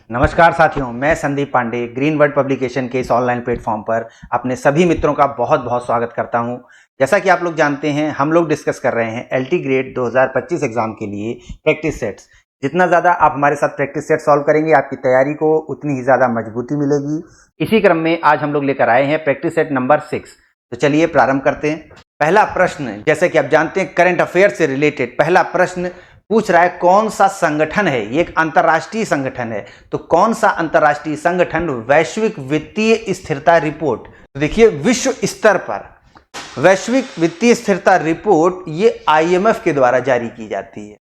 नमस्कार साथियों, मैं Sandeep Pandey green word publication के इस ऑनलाइन प्लेटफॉर्म पर अपने सभी मित्रों का बहुत बहुत स्वागत करता हूं। जैसा कि आप लोग जानते हैं, हम लोग डिस्कस कर रहे हैं एलटी ग्रेड 2025 एग्जाम के लिए प्रैक्टिस सेट्स। जितना ज़्यादा आप हमारे साथ प्रैक्टिस सेट सॉल्व करेंगे, आपकी तैयारी को उतनी ही ज़्यादा मजबूती मिलेगी। इसी क्रम में आज हम लोग लेकर आए हैं प्रैक्टिस सेट नंबर 6। तो चलिए प्रारंभ करते हैं। पहला प्रश्न, जैसे कि आप जानते हैं, करंट अफेयर से रिलेटेड पहला प्रश्न पूछ रहा है कौन सा संगठन है, ये एक अंतरराष्ट्रीय संगठन है, तो कौन सा अंतरराष्ट्रीय संगठन वैश्विक वित्तीय स्थिरता रिपोर्ट। तो देखिए, विश्व स्तर पर वैश्विक वित्तीय स्थिरता रिपोर्ट ये आईएमएफ के द्वारा जारी की जाती है।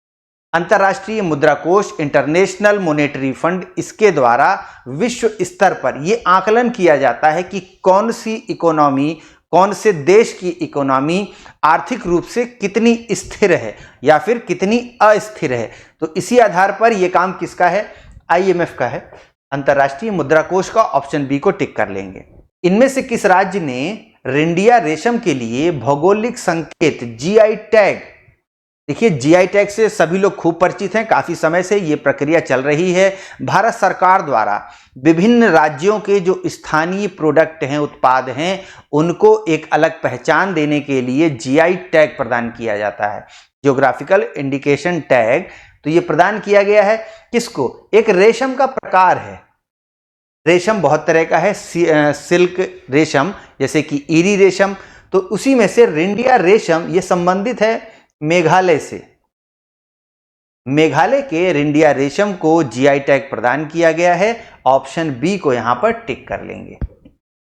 अंतरराष्ट्रीय मुद्रा कोष, इंटरनेशनल मॉनेटरी फंड, इसके द्वारा विश्व स्तर पर यह आकलन किया जाता है कि कौन सी इकोनॉमी, कौन से देश की इकोनॉमी आर्थिक रूप से कितनी स्थिर है या फिर कितनी अस्थिर है। तो इसी आधार पर यह काम किसका है? आईएमएफ का है, अंतरराष्ट्रीय मुद्रा कोष का। ऑप्शन बी को टिक कर लेंगे। इनमें से किस राज्य ने रिंडिया रेशम के लिए भौगोलिक संकेत जीआई टैग, देखिए जीआई टैग से सभी लोग खूब परिचित हैं, काफी समय से ये प्रक्रिया चल रही है। भारत सरकार द्वारा विभिन्न राज्यों के जो स्थानीय प्रोडक्ट हैं, उत्पाद हैं, उनको एक अलग पहचान देने के लिए जीआई टैग प्रदान किया जाता है, जियोग्राफिकल इंडिकेशन टैग। तो ये प्रदान किया गया है किसको? एक रेशम का प्रकार है। रेशम बहुत तरह का है, सिल्क रेशम जैसे कि ईरी रेशम, तो उसी में से रिंडिया रेशम ये संबंधित है मेघालय से। मेघालय के रिंडिया रेशम को जीआई टैग प्रदान किया गया है। ऑप्शन बी को यहां पर टिक कर लेंगे।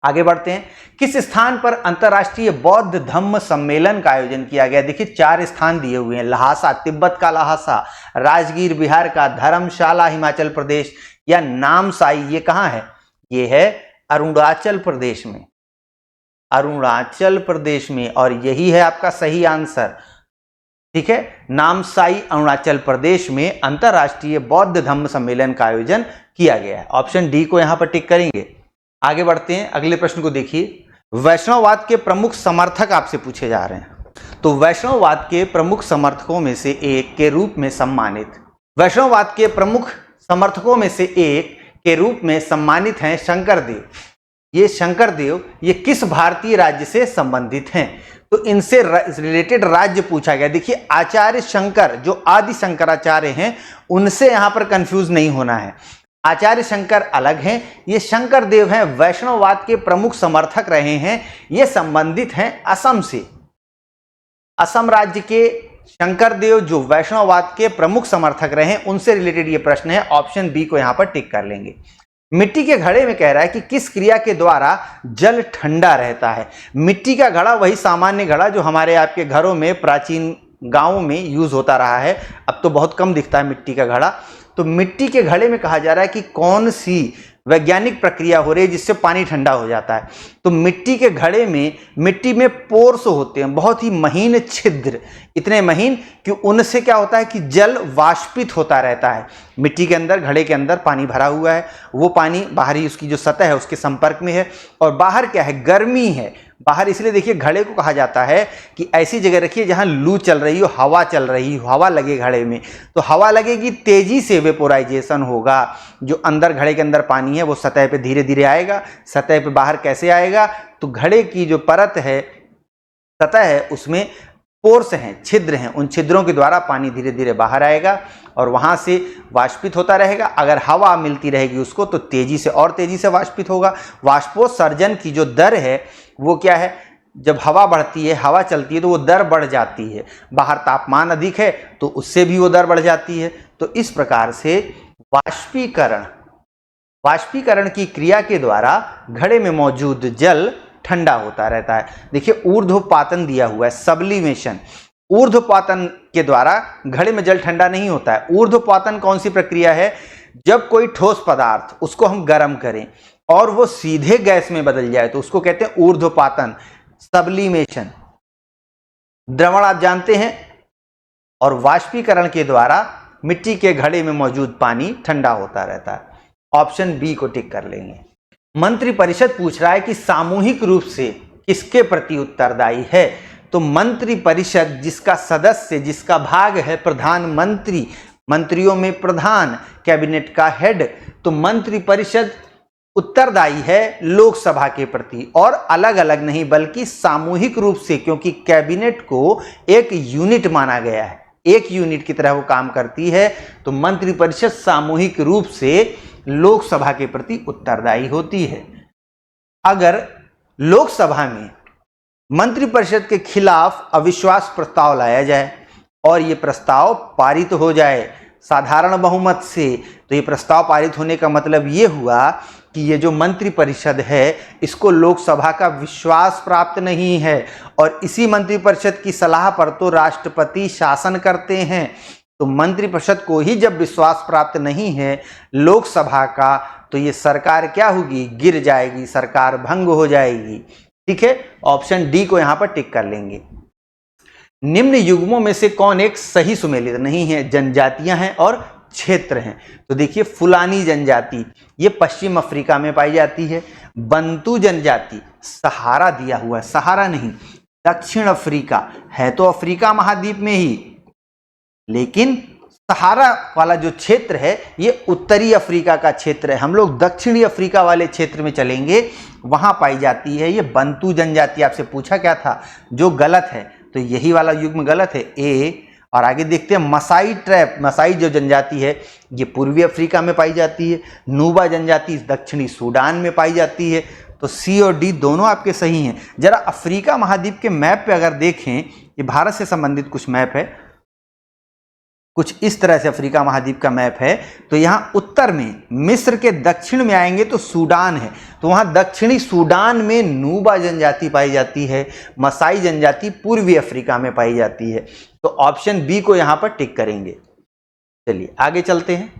आगे बढ़ते हैं। किस स्थान पर अंतरराष्ट्रीय बौद्ध धम्म सम्मेलन का आयोजन किया गया? देखिए 4 स्थान दिए हुए हैं। लहासा, तिब्बत का लहासा, राजगीर बिहार का, धर्मशाला हिमाचल प्रदेश, या नामसाई, ये कहां है? ये है अरुणाचल प्रदेश में, अरुणाचल प्रदेश में, और यही है आपका सही आंसर। ठीक है, नामसाई अरुणाचल प्रदेश में अंतरराष्ट्रीय बौद्ध धम्म सम्मेलन का आयोजन किया गया है। ऑप्शन डी को यहां पर टिक करेंगे। आगे बढ़ते हैं, अगले प्रश्न को देखिए। वैष्णववाद के प्रमुख समर्थक आपसे पूछे जा रहे हैं। तो वैष्णववाद के प्रमुख समर्थकों में से एक के रूप में सम्मानित, वैष्णववाद के प्रमुख समर्थकों में से एक के रूप में सम्मानित हैं शंकरदेव। ये शंकरदेव ये किस भारतीय राज्य से संबंधित हैं? तो इनसे रिलेटेड राज्य पूछा गया। देखिए आचार्य शंकर जो आदि शंकराचार्य हैं, उनसे यहां पर कंफ्यूज नहीं होना है। आचार्य शंकर अलग हैं, ये शंकरदेव हैं, वैष्णववाद के प्रमुख समर्थक रहे हैं। ये संबंधित हैं असम से। असम राज्य के शंकरदेव जो वैष्णववाद के प्रमुख समर्थक रहे हैं, उनसे रिलेटेड ये प्रश्न है। ऑप्शन बी को यहां पर टिक कर लेंगे। मिट्टी के घड़े में कह रहा है कि किस क्रिया के द्वारा जल ठंडा रहता है? मिट्टी का घड़ा वही सामान्य घड़ा जो हमारे आपके घरों में प्राचीन गांवों में यूज होता रहा है, अब तो बहुत कम दिखता है मिट्टी का घड़ा। तो मिट्टी के घड़े में कहा जा रहा है कि कौन सी वैज्ञानिक प्रक्रिया हो रही है जिससे पानी ठंडा हो जाता है। तो मिट्टी के घड़े में, मिट्टी में पोर्स होते हैं, बहुत ही महीन छिद्र, इतने महीन कि उनसे क्या होता है कि जल वाष्पित होता रहता है। मिट्टी के अंदर, घड़े के अंदर पानी भरा हुआ है, वो पानी बाहरी उसकी जो सतह है उसके संपर्क में है, और बाहर क्या है? गर्मी है बाहर। इसलिए देखिए घड़े को कहा जाता है कि ऐसी जगह रखिए जहां लू चल रही हो, हवा चल रही हो, हवा लगे घड़े में। तो हवा लगेगी, तेजी से वेपोराइजेशन होगा। जो अंदर घड़े के अंदर पानी है वो सतह पे धीरे धीरे आएगा। सतह पे बाहर कैसे आएगा? तो घड़े की जो परत है, सतह है, उसमें पोर्स हैं, छिद्र हैं, उन छिद्रों के द्वारा पानी धीरे धीरे बाहर आएगा और वहां से वाष्पित होता रहेगा। अगर हवा मिलती रहेगी उसको तो तेजी से और तेजी से वाष्पित होगा। वाष्पोत्सर्जन की जो दर है वो क्या है? जब हवा बढ़ती है, हवा चलती है, तो वो दर बढ़ जाती है। बाहर तापमान अधिक है तो उससे भी वो दर बढ़ जाती है। तो इस प्रकार से वाष्पीकरण की क्रिया के द्वारा घड़े में मौजूद जल ठंडा होता रहता है। देखिए ऊर्ध्वपातन दिया हुआ है, सब्लिमेशन। ऊर्ध्वपातन के द्वारा घड़े में जल ठंडा नहीं होता है। ऊर्ध्वपातन कौन सी प्रक्रिया है? जब कोई ठोस पदार्थ उसको हम गर्म करें और वो सीधे गैस में बदल जाए तो उसको कहते हैं ऊर्ध्वपातन, सब्लिमेशन। द्रवण आप जानते हैं, और वाष्पीकरण के द्वारा मिट्टी के घड़े में मौजूद पानी ठंडा होता रहता है। ऑप्शन बी को टिक कर लेंगे। मंत्रिपरिषद पूछ रहा है कि सामूहिक रूप से किसके प्रति उत्तरदायी है? तो मंत्रिपरिषद जिसका सदस्य, जिसका भाग है प्रधानमंत्री, मंत्रियों में प्रधान, कैबिनेट का हेड। तो मंत्रिपरिषद उत्तरदायी है लोकसभा के प्रति, और अलग अलग नहीं बल्कि सामूहिक रूप से, क्योंकि कैबिनेट को एक यूनिट माना गया है, एक यूनिट की तरह वो काम करती है। तो मंत्रिपरिषद सामूहिक रूप से लोकसभा के प्रति उत्तरदायी होती है। अगर लोकसभा में मंत्रिपरिषद के खिलाफ अविश्वास प्रस्ताव लाया जाए और ये प्रस्ताव पारित हो जाए साधारण बहुमत से, तो ये प्रस्ताव पारित होने का मतलब ये हुआ कि ये जो मंत्रिपरिषद है इसको लोकसभा का विश्वास प्राप्त नहीं है, और इसी मंत्रिपरिषद की सलाह पर तो राष्ट्रपति शासन करते हैं। तो मंत्रिपरिषद को ही जब विश्वास प्राप्त नहीं है लोकसभा का, तो ये सरकार क्या होगी, गिर जाएगी, सरकार भंग हो जाएगी। ठीक है, ऑप्शन डी को यहां पर टिक कर लेंगे। निम्न युग्मों में से कौन एक सही सुमेलित नहीं है? जनजातियां हैं और क्षेत्र हैं। तो देखिए, फुलानी जनजाति ये पश्चिम अफ्रीका में पाई जाती है। बंतू जनजाति सहारा दिया हुआ है, सहारा नहीं, दक्षिण अफ्रीका है तो अफ्रीका महाद्वीप में ही, लेकिन सहारा वाला जो क्षेत्र है ये उत्तरी अफ्रीका का क्षेत्र है। हम लोग दक्षिणी अफ्रीका वाले क्षेत्र में चलेंगे, वहां पाई जाती है ये बंतू जनजाति। आपसे पूछा क्या था, जो गलत है, तो यही वाला युग्म गलत है, ए। और आगे देखते हैं मसाई ट्रैप, मसाई जो जनजाति है ये पूर्वी अफ्रीका में पाई जाती है। नूबा जनजाति दक्षिणी सूडान में पाई जाती है। तो सी और डी दोनों आपके सही हैं। जरा अफ्रीका महाद्वीप के मैप पे अगर देखें, ये भारत से संबंधित कुछ मैप है, कुछ इस तरह से अफ्रीका महाद्वीप का मैप है। तो यहाँ उत्तर में मिस्र के दक्षिण में आएंगे तो सूडान है, तो वहाँ दक्षिणी सूडान में नूबा जनजाति पाई जाती है। मसाई जनजाति पूर्वी अफ्रीका में पाई जाती है। तो ऑप्शन बी को यहाँ पर टिक करेंगे। चलिए आगे चलते हैं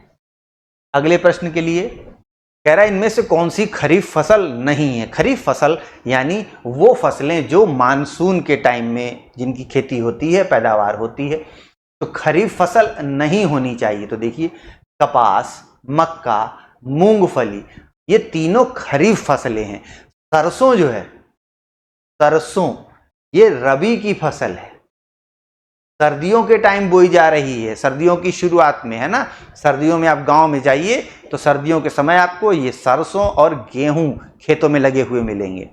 अगले प्रश्न के लिए। कह रहा है इनमें से कौन सी खरीफ फसल नहीं है? खरीफ फसल यानी वो फसलें जो मानसून के टाइम में जिनकी खेती होती है, पैदावार होती है। तो खरीफ फसल नहीं होनी चाहिए। तो देखिए, कपास, मक्का, मूंगफली ये तीनों खरीफ फसलें हैं। सरसों जो है, सरसों ये रबी की फसल है, सर्दियों के टाइम बोई जा रही है, सर्दियों की शुरुआत में, है ना। सर्दियों में आप गांव में जाइए तो सर्दियों के समय आपको ये सरसों और गेहूं खेतों में लगे हुए मिलेंगे।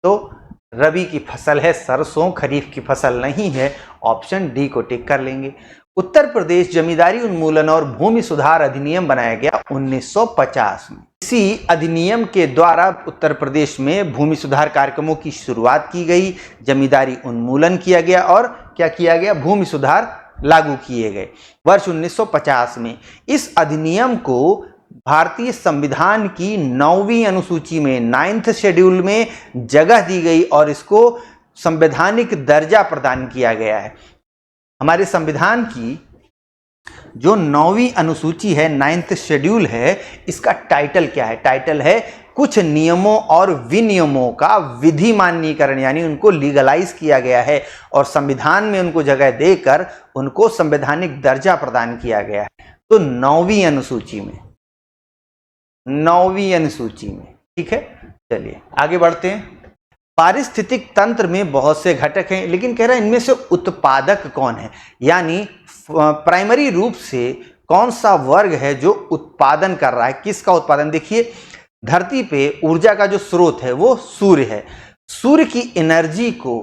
तो रबी की फसल है सरसों, खरीफ की फसल नहीं है। ऑप्शन डी को टिक कर लेंगे। उत्तर प्रदेश जमींदारी उन्मूलन और भूमि सुधार अधिनियम बनाया गया 1950 में। इसी अधिनियम के द्वारा उत्तर प्रदेश में भूमि सुधार कार्यक्रमों की शुरुआत की गई, जमींदारी उन्मूलन किया गया और क्या किया गया, भूमि सुधार लागू किए गए वर्ष 1950 में। इस अधिनियम को भारतीय संविधान की 9वीं अनुसूची में, 9th शेड्यूल में जगह दी गई और इसको संवैधानिक दर्जा प्रदान किया गया है। हमारे संविधान की जो 9वीं अनुसूची है, 9th शेड्यूल है, इसका टाइटल क्या है? टाइटल है कुछ नियमों और विनियमों का विधि मान्यीकरण, यानी उनको लीगलाइज किया गया है और संविधान में उनको जगह देकर उनको संवैधानिक दर्जा प्रदान किया गया है। तो 9वीं अनुसूची में, 9वीं अनुसूची में, ठीक है। चलिए आगे बढ़ते हैं। पारिस्थितिक तंत्र में बहुत से घटक हैं, लेकिन कह रहा है इनमें से उत्पादक कौन है, यानी प्राइमरी रूप से कौन सा वर्ग है जो उत्पादन कर रहा है, किसका उत्पादन। देखिए, धरती पे ऊर्जा का जो स्रोत है वो सूर्य है। सूर्य की एनर्जी को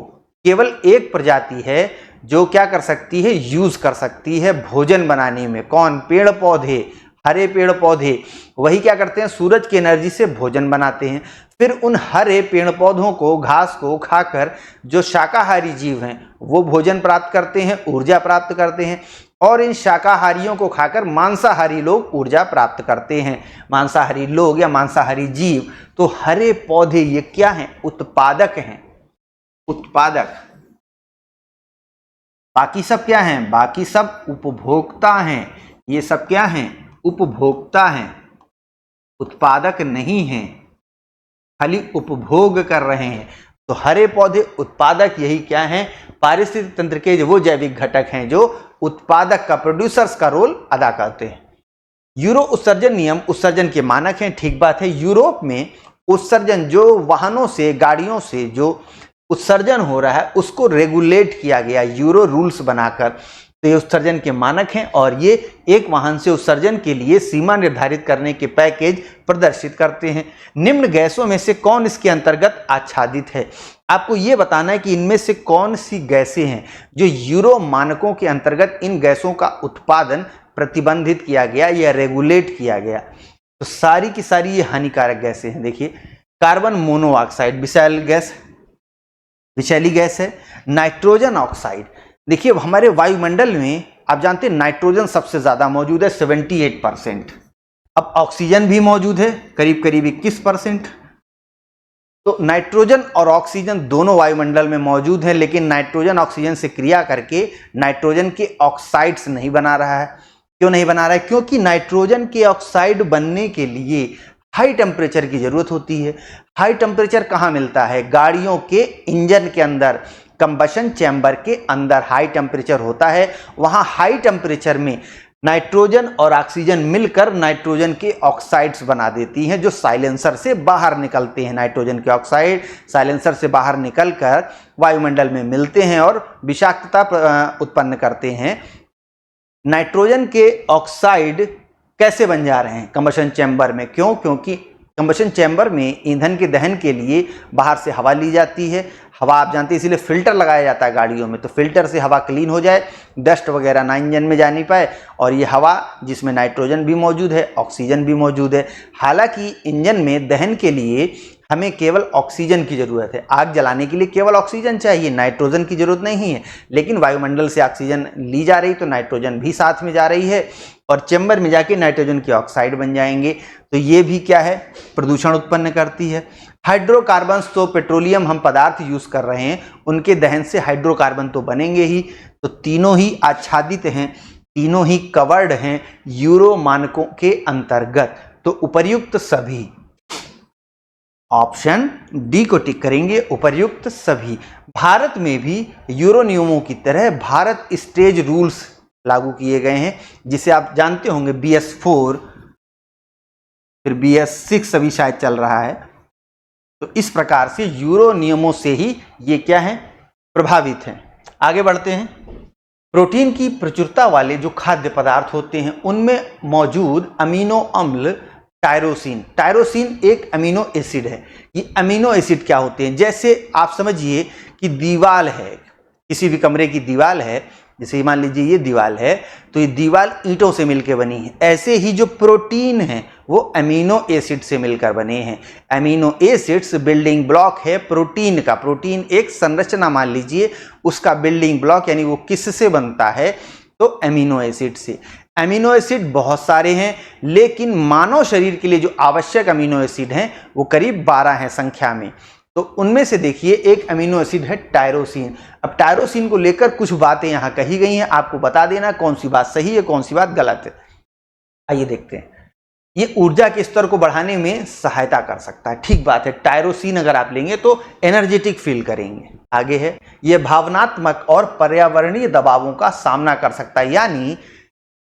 केवल एक प्रजाति है जो क्या कर सकती है, यूज कर सकती है भोजन बनाने में। कौन? पेड़ पौधे, हरे पेड़ पौधे, वही क्या करते हैं, सूरज की एनर्जी से भोजन बनाते हैं। फिर उन हरे पेड़ पौधों को, घास को खाकर जो शाकाहारी जीव हैं वो भोजन प्राप्त करते हैं, ऊर्जा प्राप्त करते हैं। और इन शाकाहारियों को खाकर मांसाहारी लोग ऊर्जा प्राप्त करते हैं। मांसाहारी लोग या मांसाहारी जीव। तो हरे पौधे ये क्या हैं, उत्पादक हैं, उत्पादक। बाकी सब क्या हैं, बाकी सब उपभोक्ता हैं। ये सब क्या हैं, उपभोक्ता हैं, उत्पादक नहीं हैं, खाली उपभोग कर रहे हैं। तो हरे पौधे उत्पादक, यही क्या हैं, पारिस्थितिक तंत्र के वो जैविक घटक हैं जो उत्पादक का, प्रोड्यूसर्स का रोल अदा करते हैं। यूरो उत्सर्जन नियम उत्सर्जन के मानक हैं, ठीक बात है। यूरोप में उत्सर्जन, जो वाहनों से, गाड़ियों से जो उत्सर्जन हो रहा है उसको रेगुलेट किया गया यूरो रूल्स बनाकर। तो ये उत्सर्जन के मानक हैं और ये एक वाहन से उत्सर्जन के लिए सीमा निर्धारित करने के पैकेज प्रदर्शित करते हैं। निम्न गैसों में से कौन इसके अंतर्गत आच्छादित है? आपको ये बताना है कि इनमें से कौन सी गैसें हैं जो यूरो मानकों के अंतर्गत इन गैसों का उत्पादन प्रतिबंधित किया गया या रेगुलेट किया गया। तो सारी की सारी ये हानिकारक गैसें हैं। देखिए, कार्बन मोनोऑक्साइड विषैली गैस है। नाइट्रोजन ऑक्साइड, देखिए हमारे वायुमंडल में आप जानते हैं नाइट्रोजन सबसे ज्यादा मौजूद है 78%। अब ऑक्सीजन भी मौजूद है करीब करीब 21%। तो नाइट्रोजन और ऑक्सीजन दोनों वायुमंडल में मौजूद है, लेकिन नाइट्रोजन ऑक्सीजन से क्रिया करके नाइट्रोजन के ऑक्साइड्स नहीं बना रहा है। क्यों नहीं बना रहा है? क्योंकि नाइट्रोजन के ऑक्साइड बनने के लिए हाई टेम्परेचर की जरूरत होती है। हाई टेम्परेचर कहाँ मिलता है? गाड़ियों के इंजन के अंदर, कंबशन चैम्बर के अंदर हाई टेम्परेचर होता है। वहां हाई टेम्परेचर में नाइट्रोजन और ऑक्सीजन मिलकर नाइट्रोजन के ऑक्साइड्स बना देती हैं, जो साइलेंसर से बाहर निकलते हैं। नाइट्रोजन के ऑक्साइड साइलेंसर से बाहर निकलकर वायुमंडल में मिलते हैं और विषाक्तता उत्पन्न करते हैं। नाइट्रोजन के ऑक्साइड कैसे बन जा रहे हैं? कंबशन चैम्बर में। क्यों? क्योंकि कंबशन चैम्बर में ईंधन के दहन के लिए बाहर से हवा ली जाती है। हवा आप जानते हैं, इसीलिए फिल्टर लगाया जाता है गाड़ियों में, तो फिल्टर से हवा क्लीन हो जाए, डस्ट वगैरह ना इंजन में जा नहीं पाए। और ये हवा जिसमें नाइट्रोजन भी मौजूद है, ऑक्सीजन भी मौजूद है। हालांकि इंजन में दहन के लिए हमें केवल ऑक्सीजन की जरूरत है। आग जलाने के लिए केवल ऑक्सीजन चाहिए, नाइट्रोजन की जरूरत नहीं है। लेकिन वायुमंडल से ऑक्सीजन ली जा रही तो नाइट्रोजन भी साथ में जा रही है और चैम्बर में जाके नाइट्रोजन के ऑक्साइड बन जाएंगे। तो ये भी क्या है? प्रदूषण उत्पन्न करती है। हाइड्रोकार्बन्स, तो पेट्रोलियम हम पदार्थ यूज कर रहे हैं, उनके दहन से हाइड्रोकार्बन तो बनेंगे ही। तो तीनों ही आच्छादित हैं, तीनों ही कवर्ड हैं यूरो मानकों के अंतर्गत। तो उपर्युक्त सभी, ऑप्शन डी को टिक करेंगे, उपर्युक्त सभी। भारत में भी यूरो नियमों की तरह भारत स्टेज रूल्स लागू किए गए हैं, जिसे आप जानते होंगे BS4, फिर BS6 अभी शायद चल रहा है। तो इस प्रकार से यूरो नियमों से ही ये क्या है? प्रभावित हैं। आगे बढ़ते हैं। प्रोटीन की प्रचुरता वाले जो खाद्य पदार्थ होते हैं उनमें मौजूद अमीनो अम्ल टायरोसिन एक अमीनो एसिड है। ये अमीनो एसिड क्या होते हैं? जैसे आप समझिए कि दीवाल है, किसी भी कमरे की दीवाल है, जैसे मान लीजिए ये दीवाल है, तो ये दीवाल ईंटों से मिलकर बनी है। ऐसे ही जो प्रोटीन है वो अमीनो एसिड से मिलकर बने हैं। अमीनो एसिड्स बिल्डिंग ब्लॉक है प्रोटीन का। प्रोटीन एक संरचना मान लीजिए, उसका बिल्डिंग ब्लॉक यानी वो किससे बनता है? तो अमीनो एसिड से। अमीनो एसिड बहुत सारे हैं, लेकिन मानव शरीर के लिए जो आवश्यक अमीनो एसिड हैं वो करीब 12 हैं संख्या में। तो उनमें से देखिए एक अमीनो एसिड है टायरोसिन। अब टायरोसिन को लेकर कुछ बातें यहां कही गई हैं, आपको बता देना कौन सी बात सही है कौन सी बात गलत है। आइए देखते हैं। ये ऊर्जा के स्तर को बढ़ाने में सहायता कर सकता है, ठीक बात है। टायरोसिन अगर आप लेंगे तो एनर्जेटिक फील करेंगे। आगे है, ये भावनात्मक और पर्यावरणीय दबावों का सामना कर सकता है। यानी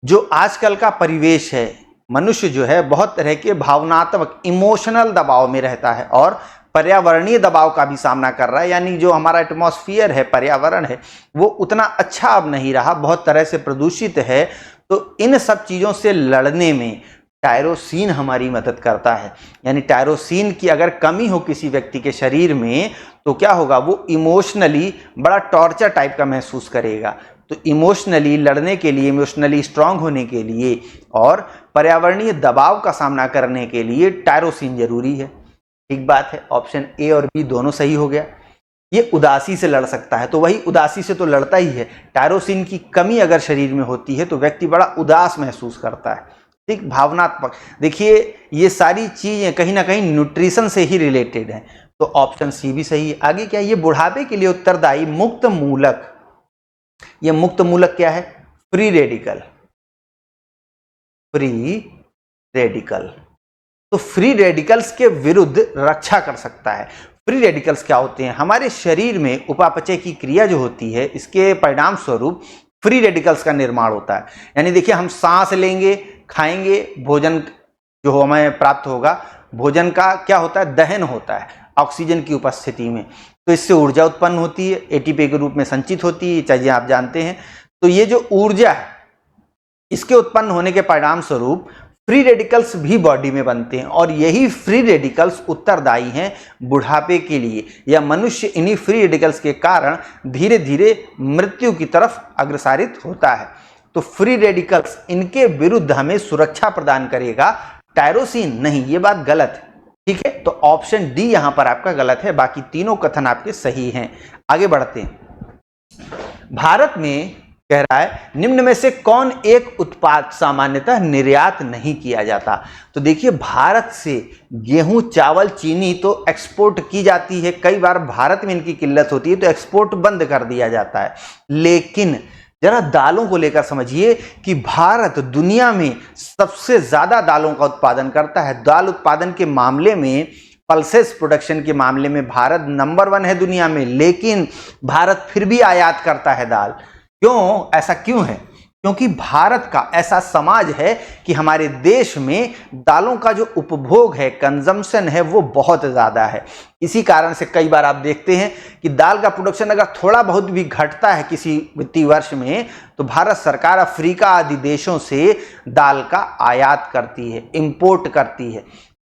जो आजकल का परिवेश है, मनुष्य जो है बहुत तरह के भावनात्मक इमोशनल दबाव में रहता है और पर्यावरणीय दबाव का भी सामना कर रहा है। यानी जो हमारा एटमॉस्फेयर है, पर्यावरण है, वो उतना अच्छा अब नहीं रहा, बहुत तरह से प्रदूषित है। तो इन सब चीज़ों से लड़ने में टायरोसिन हमारी मदद करता है। यानी टायरोसिन की अगर कमी हो किसी व्यक्ति के शरीर में तो क्या होगा? वो इमोशनली बड़ा टॉर्चर टाइप का महसूस करेगा। तो इमोशनली लड़ने के लिए, इमोशनली स्ट्रांग होने के लिए और पर्यावरणीय दबाव का सामना करने के लिए टायरोसिन जरूरी है। ठीक बात है, ऑप्शन ए और बी दोनों सही हो गया। ये उदासी से लड़ सकता है, तो वही उदासी से तो लड़ता ही है। टायरोसिन की कमी अगर शरीर में होती है तो व्यक्ति बड़ा उदास महसूस करता है। ठीक, भावनात्मक। देखिए ये सारी चीजें कहीं ना कहीं न्यूट्रिशन से ही रिलेटेड है, तो ऑप्शन सी भी सही है। आगे क्या? ये बुढ़ापे के लिए उत्तरदायी मुक्त मूलक। ये मुक्त मूलक क्या है? Free radical. फ्री रेडिकल, तो फ्री रेडिकल्स के विरुद्ध रक्षा कर सकता है। फ्री रेडिकल्स क्या होते हैं? हमारे शरीर में उपापचय की क्रिया जो होती है, इसके परिणाम स्वरूप फ्री रेडिकल्स का निर्माण होता है। यानी देखिए, हम सांस लेंगे, खाएंगे, भोजन जो हमें प्राप्त होगा, भोजन का क्या होता है? दहन होता है ऑक्सीजन की उपस्थिति में। तो इससे ऊर्जा उत्पन्न होती है, एटीपी के रूप में संचित होती है, चाहिए आप जानते हैं। तो ये जो ऊर्जा है इसके उत्पन्न होने के परिणाम स्वरूप फ्री रेडिकल्स भी बॉडी में बनते हैं और यही फ्री रेडिकल्स उत्तरदायी हैं बुढ़ापे के लिए, या मनुष्य इन्हीं फ्री रेडिकल्स के कारण धीरे धीरे मृत्यु की तरफ अग्रसरित होता है। तो फ्री रेडिकल्स इनके विरुद्ध हमें सुरक्षा प्रदान करेगा, टायरोसिन नहीं। ये बात गलत है, ठीक है। तो ऑप्शन डी यहां पर आपका गलत है, बाकी तीनों कथन आपके सही हैं। आगे बढ़ते हैं। भारत में कह रहा है निम्न में से कौन एक उत्पाद सामान्यतः निर्यात नहीं किया जाता। तो देखिए भारत से गेहूं, चावल, चीनी तो एक्सपोर्ट की जाती है, कई बार भारत में इनकी किल्लत होती है तो एक्सपोर्ट बंद कर दिया जाता है। लेकिन जरा दालों को लेकर समझिए कि भारत दुनिया में सबसे ज्यादा दालों का उत्पादन करता है। दाल उत्पादन के मामले में, पल्सेस प्रोडक्शन के मामले में भारत नंबर 1 है दुनिया में, लेकिन भारत फिर भी आयात करता है दाल। क्यों? ऐसा क्यों है? क्योंकि भारत का ऐसा समाज है कि हमारे देश में दालों का जो उपभोग है, कंजम्पशन है, वो बहुत ज़्यादा है। इसी कारण से कई बार आप देखते हैं कि दाल का प्रोडक्शन अगर थोड़ा बहुत भी घटता है किसी वित्तीय वर्ष में, तो भारत सरकार अफ्रीका आदि देशों से दाल का आयात करती है, इंपोर्ट करती है।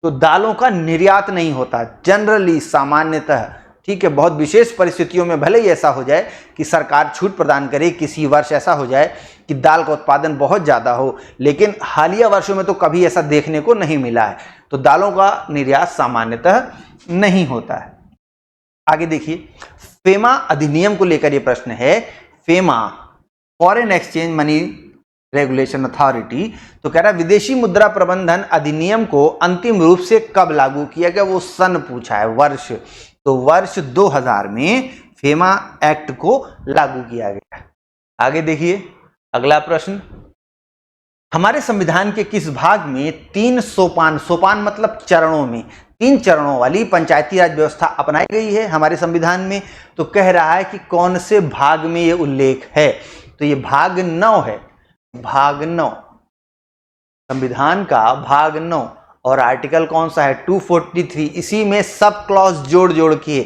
तो दालों का निर्यात नहीं होता जनरली, सामान्यतः, ठीक है। बहुत विशेष परिस्थितियों में भले ही ऐसा हो जाए कि सरकार छूट प्रदान करे, किसी वर्ष ऐसा हो जाए कि दाल का उत्पादन बहुत ज़्यादा हो, लेकिन हालिया वर्षों में तो कभी ऐसा देखने को नहीं मिला है। तो दालों का निर्यात सामान्यतः नहीं होता है। आगे देखिए, फेमा अधिनियम को लेकर यह प्रश्न है। FEMA, foreign exchange money regulation authority, तो कह रहा है विदेशी मुद्रा प्रबंधन अधिनियम को अंतिम रूप से कब लागू किया गया, वो सन पूछा है, वर्ष। तो वर्ष 2000 में फेमा एक्ट को लागू किया गया। आगे देखिए अगला प्रश्न, हमारे संविधान के किस भाग में 3 सोपान, सोपान मतलब चरणों में, 3 चरणों वाली पंचायती राज व्यवस्था अपनाई गई है हमारे संविधान में। तो कह रहा है कि कौन से भाग में यह उल्लेख है, तो यह भाग 9 है, भाग 9, संविधान का भाग 9। और आर्टिकल कौन सा है, 243। इसी में सब क्लॉज जोड़ जोड़ के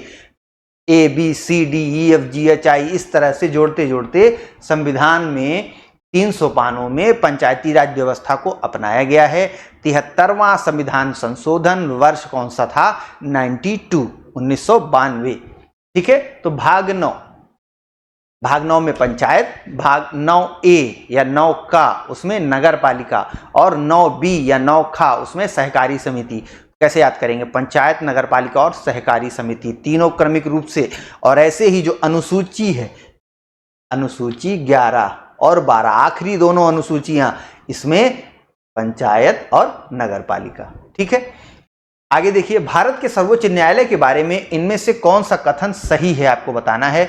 ABCDEFGHI इस तरह से जोड़ते जोड़ते संविधान में 3 सोपानों में पंचायती राज व्यवस्था को अपनाया गया है। 73वां संविधान संशोधन वर्ष कौन सा था, 1992, ठीक है। तो भाग 9, भाग 9 में पंचायत, भाग 9A या 9 का उसमें नगर पालिका, और 9B या 9 खा उसमें सहकारी समिति। कैसे याद करेंगे, पंचायत, नगर पालिका और सहकारी समिति, तीनों क्रमिक रूप से। और ऐसे ही जो अनुसूची है, अनुसूची 11 और 12, आखिरी दोनों अनुसूचियां, इसमें पंचायत और नगर पालिका, ठीक है। आगे देखिए, भारत के सर्वोच्च न्यायालय के बारे में इनमें से कौन सा कथन सही है आपको बताना है।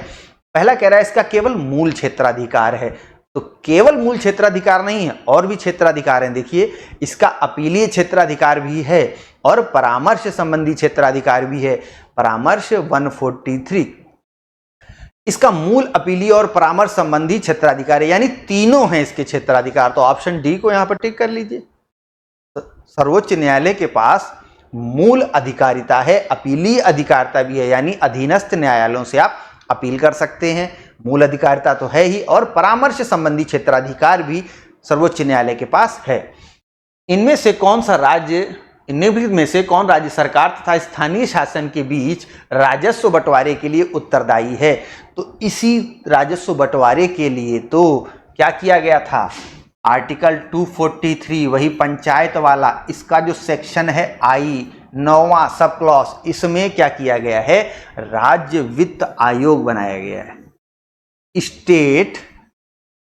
पहला कह रहा है इसका केवल मूल क्षेत्राधिकार है, तो केवल मूल क्षेत्राधिकार नहीं है, और भी क्षेत्राधिकार हैं। देखिए, इसका अपीलीय क्षेत्राधिकार भी है और परामर्श संबंधी क्षेत्राधिकार भी है, परामर्श 143। इसका मूल, अपीलीय और परामर्श संबंधी क्षेत्राधिकार है, यानी तीनों हैं इसके क्षेत्राधिकार। तो ऑप्शन डी को यहां पर टिक कर लीजिए। सर्वोच्च न्यायालय के पास मूल अधिकारिता है, अपीलीय अधिकारिता भी है, यानी अधीनस्थ न्यायालयों से आप अपील कर सकते हैं, मूल अधिकारिता तो है ही, और परामर्श संबंधी क्षेत्राधिकार भी सर्वोच्च न्यायालय के पास है। इनमें से कौन सा राज्य, निम्नलिखित में से कौन राज्य सरकार तथा स्थानीय शासन के बीच राजस्व बंटवारे के लिए उत्तरदायी है। तो इसी राजस्व बंटवारे के लिए तो क्या किया गया था, आर्टिकल 243, वही पंचायत वाला, इसका जो सेक्शन है आई, 9वां सब क्लॉज, इसमें क्या किया गया है, राज्य वित्त आयोग बनाया गया है। स्टेट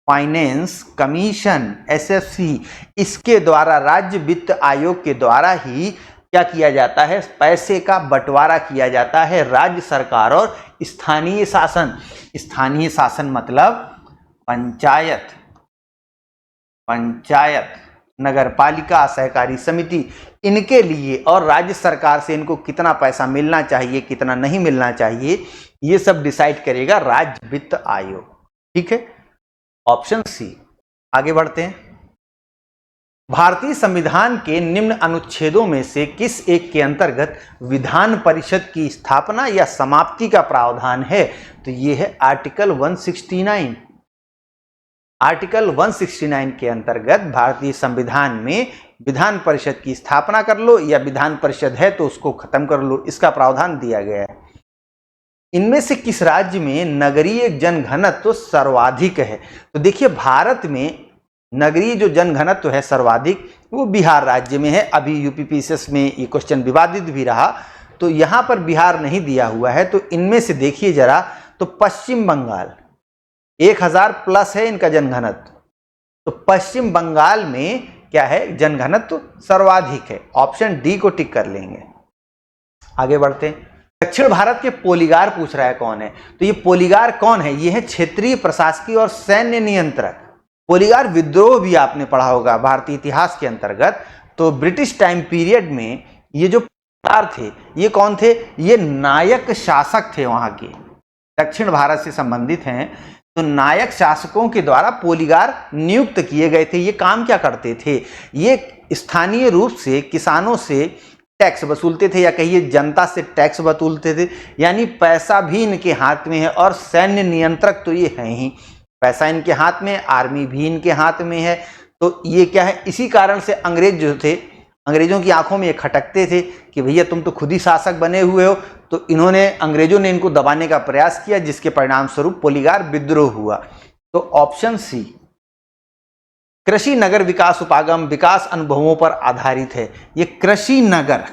फाइनेंस कमीशन, SFC, इसके द्वारा, राज्य वित्त आयोग के द्वारा ही क्या किया जाता है, पैसे का बंटवारा किया जाता है राज्य सरकार और स्थानीय शासन। स्थानीय शासन मतलब पंचायत, पंचायत, नगर पालिका, सहकारी समिति, इनके लिए, और राज्य सरकार से इनको कितना पैसा मिलना चाहिए, कितना नहीं मिलना चाहिए, ये सब डिसाइड करेगा राज्य वित्त आयोग, ठीक है। Option C. आगे बढ़ते हैं। भारतीय संविधान के निम्न अनुच्छेदों में से किस एक के अंतर्गत विधान परिषद की स्थापना या समाप्ति का प्रावधान है। तो यह है आर्टिकल 169। आर्टिकल 169 के अंतर्गत भारतीय संविधान में विधान परिषद की स्थापना कर लो या विधान परिषद है तो उसको खत्म कर लो, इसका प्रावधान दिया गया है। इनमें से किस राज्य में नगरीय जनघनत्व सर्वाधिक है? तो देखिए भारत में नगरीय जो जनघनत्व है सर्वाधिक वो बिहार राज्य में है। अभी यूपीपीसीएस में ये क्वेश्चन विवादित भी रहा, तो यहां पर बिहार नहीं दिया हुआ है। तो इनमें से देखिए जरा, तो पश्चिम बंगाल 1000 प्लस है इनका जनघनत्व, तो पश्चिम बंगाल में क्या है जनघनत्व सर्वाधिक है। ऑप्शन डी को टिक कर लेंगे। आगे बढ़ते हैं। दक्षिण भारत के पोलीगार पूछ रहा है कौन है, तो ये पोलीगार कौन है? ये है क्षेत्रीय प्रशासकीय और सैन्य नियंत्रक। पोलीगार विद्रोह भी आपने पढ़ा होगा भारतीय इतिहास के अंतर्गत। तो ब्रिटिश टाइम पीरियड में ये जो पोलीगार थे ये कौन थे? ये नायक शासक थे वहां के, दक्षिण भारत से संबंधित हैं। तो नायक शासकों के द्वारा पोलीगार नियुक्त किए गए थे। ये काम क्या करते थे? ये स्थानीय रूप से किसानों से टैक्स वसूलते थे, या कहिए जनता से टैक्स वसूलते थे, यानी पैसा भी इनके हाथ में है। और सैन्य नियंत्रक तो ये हैं ही, पैसा इनके हाथ में, आर्मी भी इनके हाथ में है। तो ये क्या है, इसी कारण से अंग्रेज जो थे, अंग्रेजों की आंखों में ये खटकते थे कि भैया तुम तो खुद ही शासक बने हुए हो। तो इन्होंने, अंग्रेजों ने इनको दबाने का प्रयास किया, जिसके परिणाम स्वरूप पोलीगार विद्रोह हुआ। तो ऑप्शन सी, कृषि नगर विकास उपागम विकास अनुभवों पर आधारित है। ये कृषि नगर,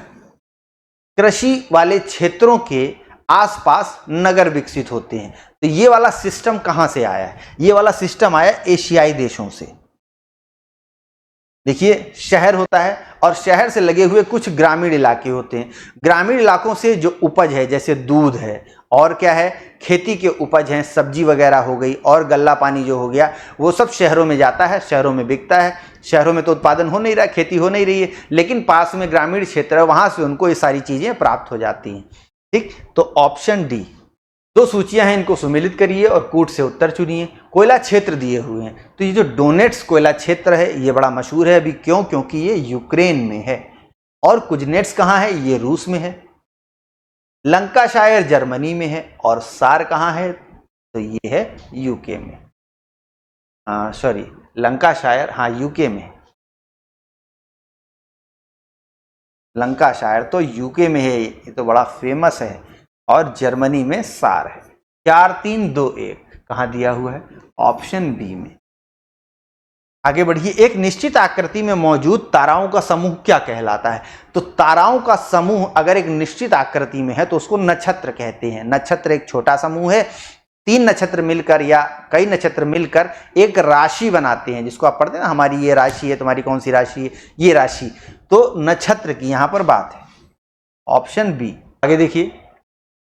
कृषि वाले क्षेत्रों के आसपास नगर विकसित होते हैं। तो ये वाला सिस्टम कहां से आया है? ये वाला सिस्टम आया एशियाई देशों से। देखिए शहर होता है और शहर से लगे हुए कुछ ग्रामीण इलाके होते हैं। ग्रामीण इलाकों से जो उपज है, जैसे दूध है और क्या है, खेती के उपज हैं, सब्जी वगैरह हो गई और गल्ला पानी जो हो गया, वो सब शहरों में जाता है, शहरों में बिकता है। शहरों में तो उत्पादन हो नहीं रहा, खेती हो नहीं रही है, लेकिन पास में ग्रामीण क्षेत्र है, वहां से उनको ये सारी चीजें प्राप्त हो जाती हैं। ठीक, तो ऑप्शन डी। दो सूचियां हैं, इनको सुमेलित करिए और कूट से उत्तर चुनिए। कोयला क्षेत्र दिए हुए हैं, तो ये जो डोनेट्स कोयला क्षेत्र है ये बड़ा मशहूर है अभी। क्यों? क्योंकि ये यूक्रेन में है। और कुजनेट्स कहाँ है? ये रूस में है। लंकाशायर जर्मनी में है। और सार कहाँ है? तो ये है यूके में। सॉरी, लंकाशायर, हाँ यूके में। लंकाशायर तो यूके में है, ये तो बड़ा फेमस है। और जर्मनी में सार है। 4 3 2 1 कहाँ दिया हुआ है? ऑप्शन बी में। आगे बढ़िए। एक निश्चित आकृति में मौजूद ताराओं का समूह क्या कहलाता है? तो ताराओं का समूह अगर एक निश्चित आकृति में है तो उसको नक्षत्र कहते हैं। नक्षत्र एक छोटा समूह है, 3 नक्षत्र मिलकर या कई नक्षत्र मिलकर एक राशि बनाते हैं, जिसको आप पढ़ते हैं ना, हमारी ये राशि है, तुम्हारी कौन सी राशि है, ये राशि। तो नक्षत्र की यहां पर बात है। Option B. आगे देखिए,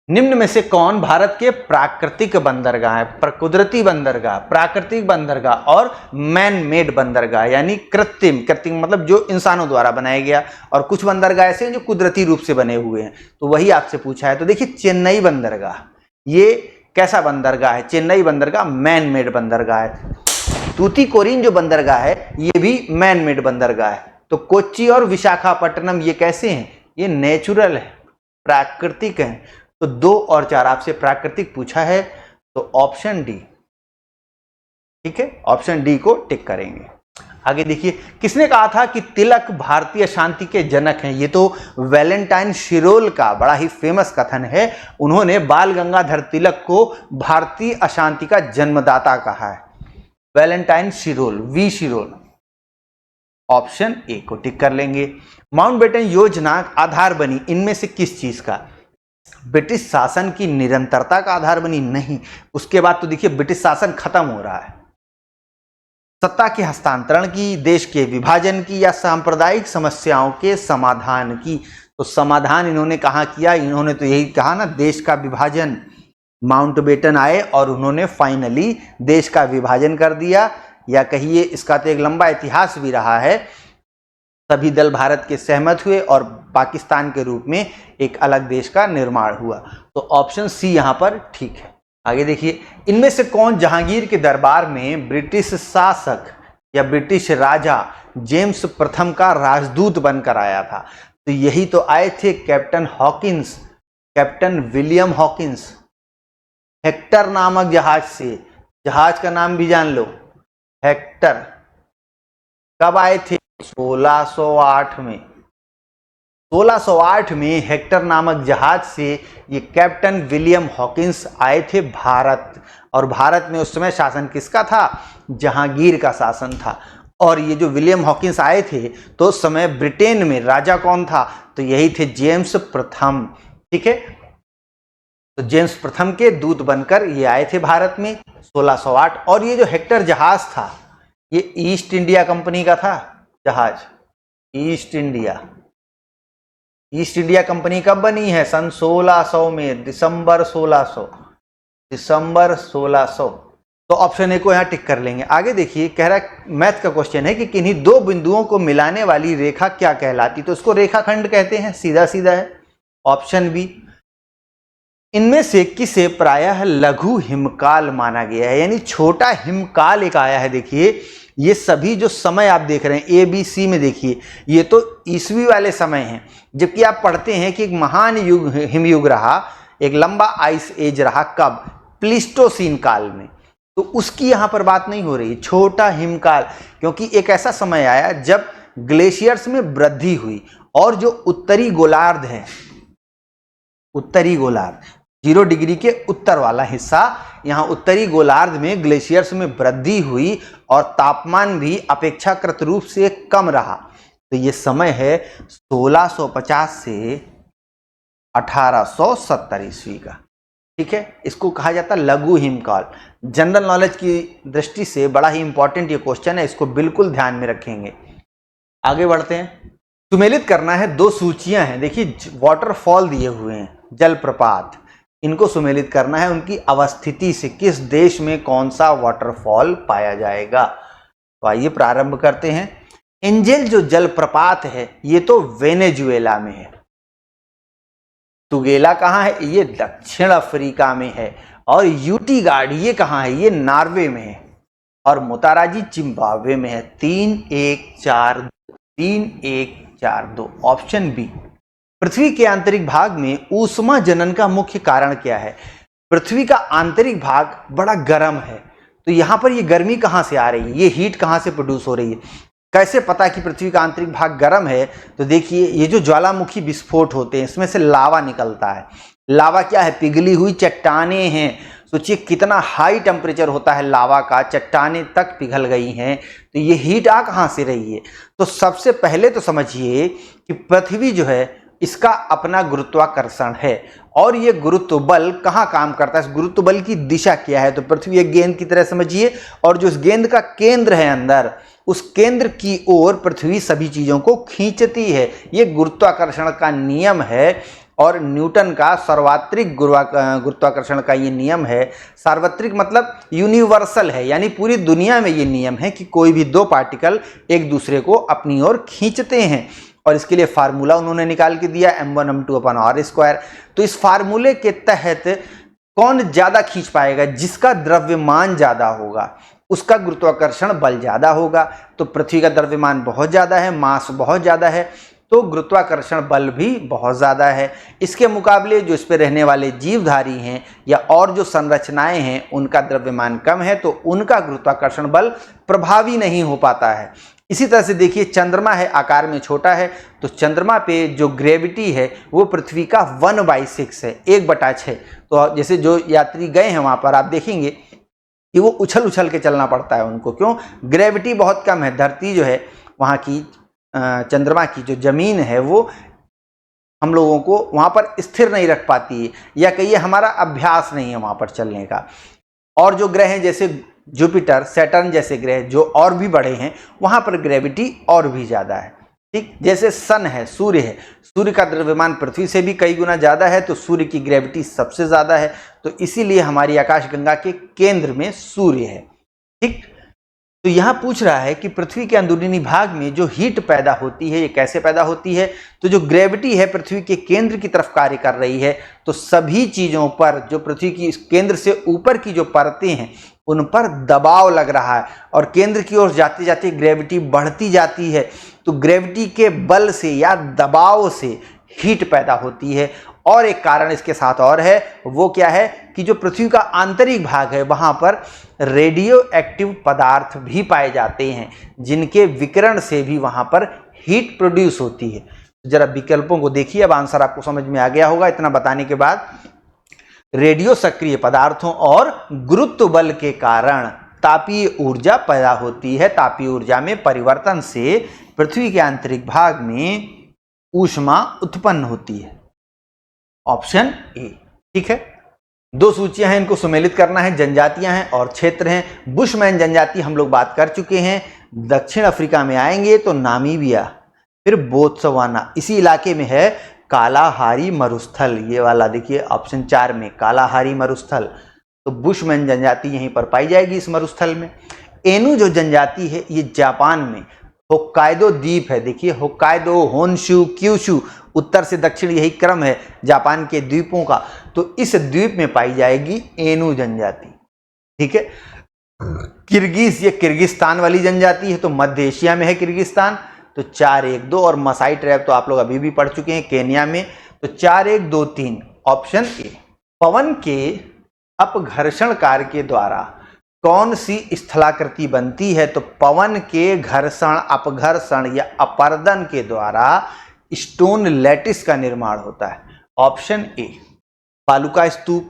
निम्न में से कौन भारत के प्राकृतिक बंदरगाह है? कुदरती बंदरगाह, प्राकृतिक बंदरगाह और मैन मेड बंदरगाह, यानी कृत्रिम, कृत्रिम मतलब जो इंसानों द्वारा बनाया गया, और कुछ बंदरगाह ऐसे हैं जो कुदरती रूप से बने हुए हैं। तो वही आपसे पूछा है। तो देखिए चेन्नई बंदरगाह, ये कैसा बंदरगाह है? चेन्नई बंदरगाह मैन मेड बंदरगाह है। तूतीकोरिन जो बंदरगाह है ये भी मैन मेड बंदरगाह है। तो कोच्चि और विशाखापट्टनम ये कैसे हैं? ये नेचुरल है, प्राकृतिक है। तो 2 और 4 आपसे प्राकृतिक पूछा है, तो ऑप्शन डी। ठीक है, ऑप्शन डी को टिक करेंगे। आगे देखिए, किसने कहा था कि तिलक भारतीय शांति के जनक हैं? ये तो वैलेंटाइन शिरोल का बड़ा ही फेमस कथन है। उन्होंने बाल गंगाधर तिलक को भारतीय अशांति का जन्मदाता कहा है। Valentine Chirol, V Chirol. Option A को टिक कर लेंगे। माउंटबेटन योजना आधार बनी इनमें से किस चीज का? ब्रिटिश शासन की निरंतरता का आधार बनी? नहीं। उसके बाद तो देखिए ब्रिटिश शासन खत्म हो रहा है। सत्ता के हस्तांतरण की, देश के विभाजन की, या सांप्रदायिक समस्याओं के समाधान की? तो समाधान इन्होंने कहाँ किया? इन्होंने तो यही कहा ना, देश का विभाजन। माउंटबेटन आए और उन्होंने फाइनली देश का विभाजन कर दिया, या कहिए इसका तो एक लंबा इतिहास भी रहा है। सभी दल भारत के सहमत हुए और पाकिस्तान के रूप में एक अलग देश का निर्माण हुआ। तो ऑप्शन सी यहां पर ठीक है। आगे देखिए, इनमें से कौन जहांगीर के दरबार में ब्रिटिश शासक या ब्रिटिश राजा जेम्स प्रथम का राजदूत बनकर आया था? तो यही तो आए थे captain Hawkins, captain William Hawkins. Hector नामक जहाज से, जहाज का नाम भी जान लो, हेक्टर कब आए थे? 1608 में। 1608 में हेक्टर नामक जहाज से ये कैप्टन विलियम हॉकिंस आए थे भारत, और भारत में उस समय शासन किसका था? जहांगीर का शासन था। और ये जो विलियम हॉकिंस आए थे तो उस समय ब्रिटेन में राजा कौन था? तो यही थे जेम्स प्रथम। ठीक है, तो जेम्स प्रथम के दूत बनकर ये आए थे भारत में 1608। और ये जो हेक्टर जहाज था ये ईस्ट इंडिया कंपनी का था जहाज। ईस्ट इंडिया कंपनी कब बनी है? सन 1600 में, दिसंबर 1600। तो ऑप्शन ए को यहां टिक कर लेंगे। आगे देखिए, कह रहा है मैथ का क्वेश्चन है कि किन्हीं दो बिंदुओं को मिलाने वाली रेखा क्या कहलाती? तो इसको रेखाखंड कहते हैं, सीधा सीधा है। Option B. इनमें से किसे प्रायः लघु हिमकाल माना गया है? यानी छोटा हिमकाल एक आया है। देखिए ये सभी जो समय आप देख रहे हैं ए बी सी में, देखिए ये तो ईसवी वाले समय हैं, जबकि आप पढ़ते हैं कि एक महान युग, हिमयुग रहा, एक लंबा आइस एज रहा, कब? प्लीस्टोसीन काल में। तो उसकी यहां पर बात नहीं हो रही, छोटा हिमकाल, क्योंकि एक ऐसा समय आया जब ग्लेशियर्स में वृद्धि हुई और जो उत्तरी गोलार्ध है, उत्तरी गोलार्ध 0 डिग्री के उत्तर वाला हिस्सा, यहाँ उत्तरी गोलार्ध में ग्लेशियर्स में वृद्धि हुई और तापमान भी अपेक्षाकृत रूप से कम रहा। तो ये समय है 1650 से 1870 ईस्वी का। ठीक है, इसको कहा जाता है लघु हिमकाल। जनरल नॉलेज की दृष्टि से बड़ा ही इंपॉर्टेंट ये क्वेश्चन है, इसको बिल्कुल ध्यान में रखेंगे। आगे बढ़ते हैं। सुमेलित करना है, दो सूचियां हैं। देखिए वाटरफॉल दिए हुए हैं, जलप्रपात, इनको सुमेलित करना है उनकी अवस्थिति से, किस देश में कौन सा वाटरफॉल पाया जाएगा। तो आइए प्रारंभ करते हैं। एंजेल जो जलप्रपात है ये तो वेनेजुएला में है। तुगेला कहाँ है? ये दक्षिण अफ्रीका में है। और यूटी गार्ड ये कहाँ है? ये नॉर्वे में है। और मोताराजी जिम्बाब्वे में है। 3-1-4-2 ऑप्शन बी। पृथ्वी के आंतरिक भाग में ऊष्मा जनन का मुख्य कारण क्या है? पृथ्वी का आंतरिक भाग बड़ा गर्म है, तो यहां पर ये गर्मी कहां से आ रही है? ये हीट कहां से प्रोड्यूस हो रही है? कैसे पता कि पृथ्वी का आंतरिक भाग गर्म है? तो देखिए ये जो ज्वालामुखी विस्फोट होते हैं इसमें से लावा निकलता है। लावा क्या है? पिघली हुई चट्टानें हैं। सोचिए कितना हाई टेम्परेचर होता है लावा का, चट्टानें तक पिघल गई हैं, तो ये हीट आ कहां से रही है? तो सबसे पहले तो समझिए कि पृथ्वी जो है इसका अपना गुरुत्वाकर्षण है, और ये गुरुत्व बल कहाँ काम करता है? इस गुरुत्व बल की दिशा क्या है? तो पृथ्वी एक गेंद की तरह समझिए, और जो इस गेंद का केंद्र है अंदर, उस केंद्र की ओर पृथ्वी सभी चीजों को खींचती है। ये गुरुत्वाकर्षण का नियम है, और न्यूटन का सार्वत्रिक गुरुत्वाकर्षण का ये नियम है। सार्वत्रिक मतलब यूनिवर्सल है, यानी पूरी दुनिया में ये नियम है कि कोई भी दो पार्टिकल एक दूसरे को अपनी ओर खींचते हैं। और इसके लिए फार्मूला उन्होंने निकाल के दिया m1 m2/r²। तो इस फार्मूले के तहत कौन ज्यादा खींच पाएगा? जिसका द्रव्यमान ज्यादा होगा उसका गुरुत्वाकर्षण बल ज्यादा होगा। तो पृथ्वी का द्रव्यमान बहुत ज्यादा है, मास बहुत ज्यादा है, तो गुरुत्वाकर्षण बल भी बहुत ज्यादा है। इसके मुकाबले जो इस पर रहने वाले जीवधारी हैं या और जो संरचनाएं हैं उनका द्रव्यमान कम है, तो उनका गुरुत्वाकर्षण बल प्रभावी नहीं हो पाता है। इसी तरह से देखिए चंद्रमा है, आकार में छोटा है, तो चंद्रमा पे जो ग्रेविटी है वो पृथ्वी का 1/6 है, 1/6। तो जैसे जो यात्री गए हैं वहां पर आप देखेंगे कि वो उछल उछल के चलना पड़ता है उनको। क्यों? ग्रेविटी बहुत कम है। धरती जो है वहाँ की, चंद्रमा की जो जमीन है वो हम लोगों को वहाँ पर स्थिर नहीं रख पाती है, या कहिए हमारा अभ्यास नहीं है वहाँ पर चलने का। और जो ग्रह हैं जैसे जुपिटर, सैटर्न जैसे ग्रह जो और भी बड़े हैं, वहाँ पर ग्रेविटी और भी ज़्यादा है। ठीक, जैसे सन है, सूर्य है, सूर्य का द्रव्यमान पृथ्वी से भी कई गुना ज़्यादा है, तो सूर्य की ग्रेविटी सबसे ज़्यादा है। तो इसीलिए हमारी आकाशगंगा के केंद्र में सूर्य है। ठीक, तो यहाँ पूछ रहा है कि पृथ्वी के अंदरूनी भाग में जो हीट पैदा होती है ये कैसे पैदा होती है? तो जो ग्रेविटी है पृथ्वी के केंद्र की तरफ कार्य कर रही है, तो सभी चीज़ों पर जो पृथ्वी की केंद्र से ऊपर की जो परतें हैं उन पर दबाव लग रहा है, और केंद्र की ओर जाते जाते ग्रेविटी बढ़ती जाती है। तो ग्रेविटी के बल से या दबाव से हीट पैदा होती है, और एक कारण इसके साथ और है, वो क्या है कि जो पृथ्वी का आंतरिक भाग है वहां पर रेडियो एक्टिव पदार्थ भी पाए जाते हैं, जिनके विकिरण से भी वहां पर हीट प्रोड्यूस होती है। जरा विकल्पों को देखिए, अब आंसर आपको समझ में आ गया होगा इतना बताने के बाद। रेडियो सक्रिय पदार्थों और गुरुत्व बल के कारण तापीय ऊर्जा पैदा होती है। तापीय ऊर्जा में परिवर्तन से पृथ्वी के आंतरिक भाग में ऊष्मा उत्पन्न होती है। ऑप्शन ए ठीक है। दो सूचियां हैं, इनको सुमेलित करना है। जनजातियां हैं और क्षेत्र हैं। बुशमैन जनजाति हम लोग बात कर चुके हैं। दक्षिण अफ्रीका में आएंगे तो नामीबिया, फिर बोत्सवाना, इसी इलाके में है कालाहारी मरुस्थल। ये वाला देखिए ऑप्शन 4 में कालाहारी मरुस्थल। तो बुशमैन जनजाति यहीं पर पाई जाएगी इस मरुस्थल में। एनु जो जनजाति है ये जापान में होक्काइदो द्वीप है। देखिए होक्काइदो, होन्शु, क्यूशु, उत्तर से दक्षिण यही क्रम है जापान के द्वीपों का। तो इस द्वीप में पाई जाएगी एनु जनजाति। ठीक है। किर्गिज, ये किर्गिस्तान वाली जनजाति है, तो मध्य एशिया में है किर्गिस्तान। तो 4, 1, 2 और मसाई ट्राइब तो आप लोग अभी भी पढ़ चुके हैं, केन्या में। तो 4, 1, 2, 3 ऑप्शन ए। पवन के अपघर्षण कार्य के द्वारा कौन सी स्थलाकृति बनती है? तो पवन के घर्षण, अपघर्षण या अपर्दन के द्वारा स्टोन लैटिस का निर्माण होता है। ऑप्शन ए बालू का स्तूप,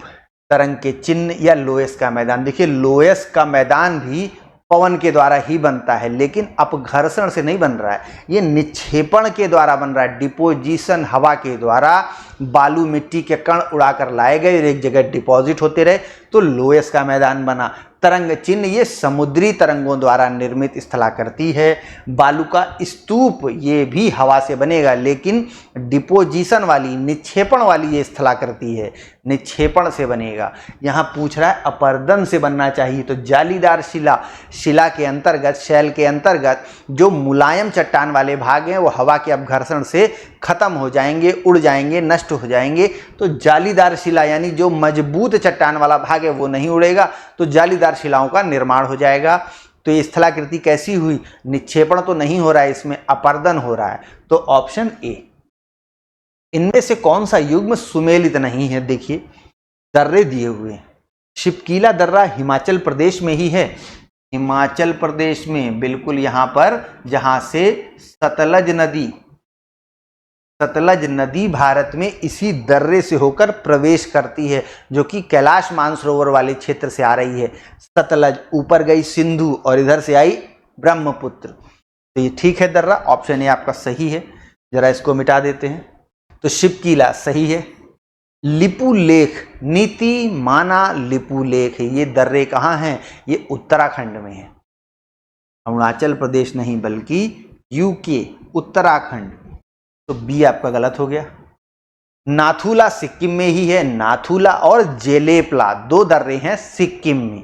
तरंग के चिन्ह या लोयस का मैदान। देखिए लोयस का मैदान भी पवन के द्वारा ही बनता है, लेकिन अपघर्षण से नहीं बन रहा है, ये निक्षेपण के द्वारा बन रहा है। डिपोजिशन, हवा के द्वारा बालू मिट्टी के कण उड़ाकर लाए गए और एक जगह डिपॉजिट होते रहे, तो लोयस का मैदान बना। तरंग चिन्ह ये समुद्री तरंगों द्वारा निर्मित स्थलाकृति है। बालू का स्तूप ये भी हवा से बनेगा, लेकिन डिपोजिशन वाली, निक्षेपण वाली ये स्थलाकृति है, निक्षेपण से बनेगा। यहाँ पूछ रहा है अपर्दन से बनना चाहिए, तो जालीदार शिला, शिला के अंतर्गत, शैल के अंतर्गत जो मुलायम चट्टान वाले भाग हैं वो हवा के अपघर्षण से खत्म हो जाएंगे, उड़ जाएंगे, नष्ट हो जाएंगे। तो जालीदार शिला यानी जो मजबूत चट्टान वाला भाग है वो नहीं उड़ेगा, तो जालीदार शिलाओं का निर्माण हो जाएगा। तो ये स्थलाकृति कैसी हुई? निक्षेपण तो नहीं हो रहा है, इसमें अपर्दन हो रहा है। तो ऑप्शन ए। इनमें से कौन सा युग्म सुमेलित नहीं है? देखिए दर्रे दिए हुए हैं। शिपकीला दर्रा हिमाचल प्रदेश में ही है, हिमाचल प्रदेश में बिल्कुल यहाँ पर जहाँ से सतलज नदी भारत में इसी दर्रे से होकर प्रवेश करती है, जो कि कैलाश मानसरोवर वाले क्षेत्र से आ रही है। सतलज ऊपर गई सिंधु और इधर से आई ब्रह्मपुत्र। तो ये ठीक है दर्रा, ऑप्शन ए आपका सही है। जरा इसको मिटा देते हैं। तो शिपकीला सही है। लिपू लेख, नीति माना लिपू लेख है, ये दर्रे कहाँ हैं? ये उत्तराखंड में है, अरुणाचल प्रदेश नहीं बल्कि यूके, उत्तराखंड। तो बी आपका गलत हो गया। नाथुला सिक्किम में ही है, नाथुला और जेलेपला दो दर्रे हैं सिक्किम में,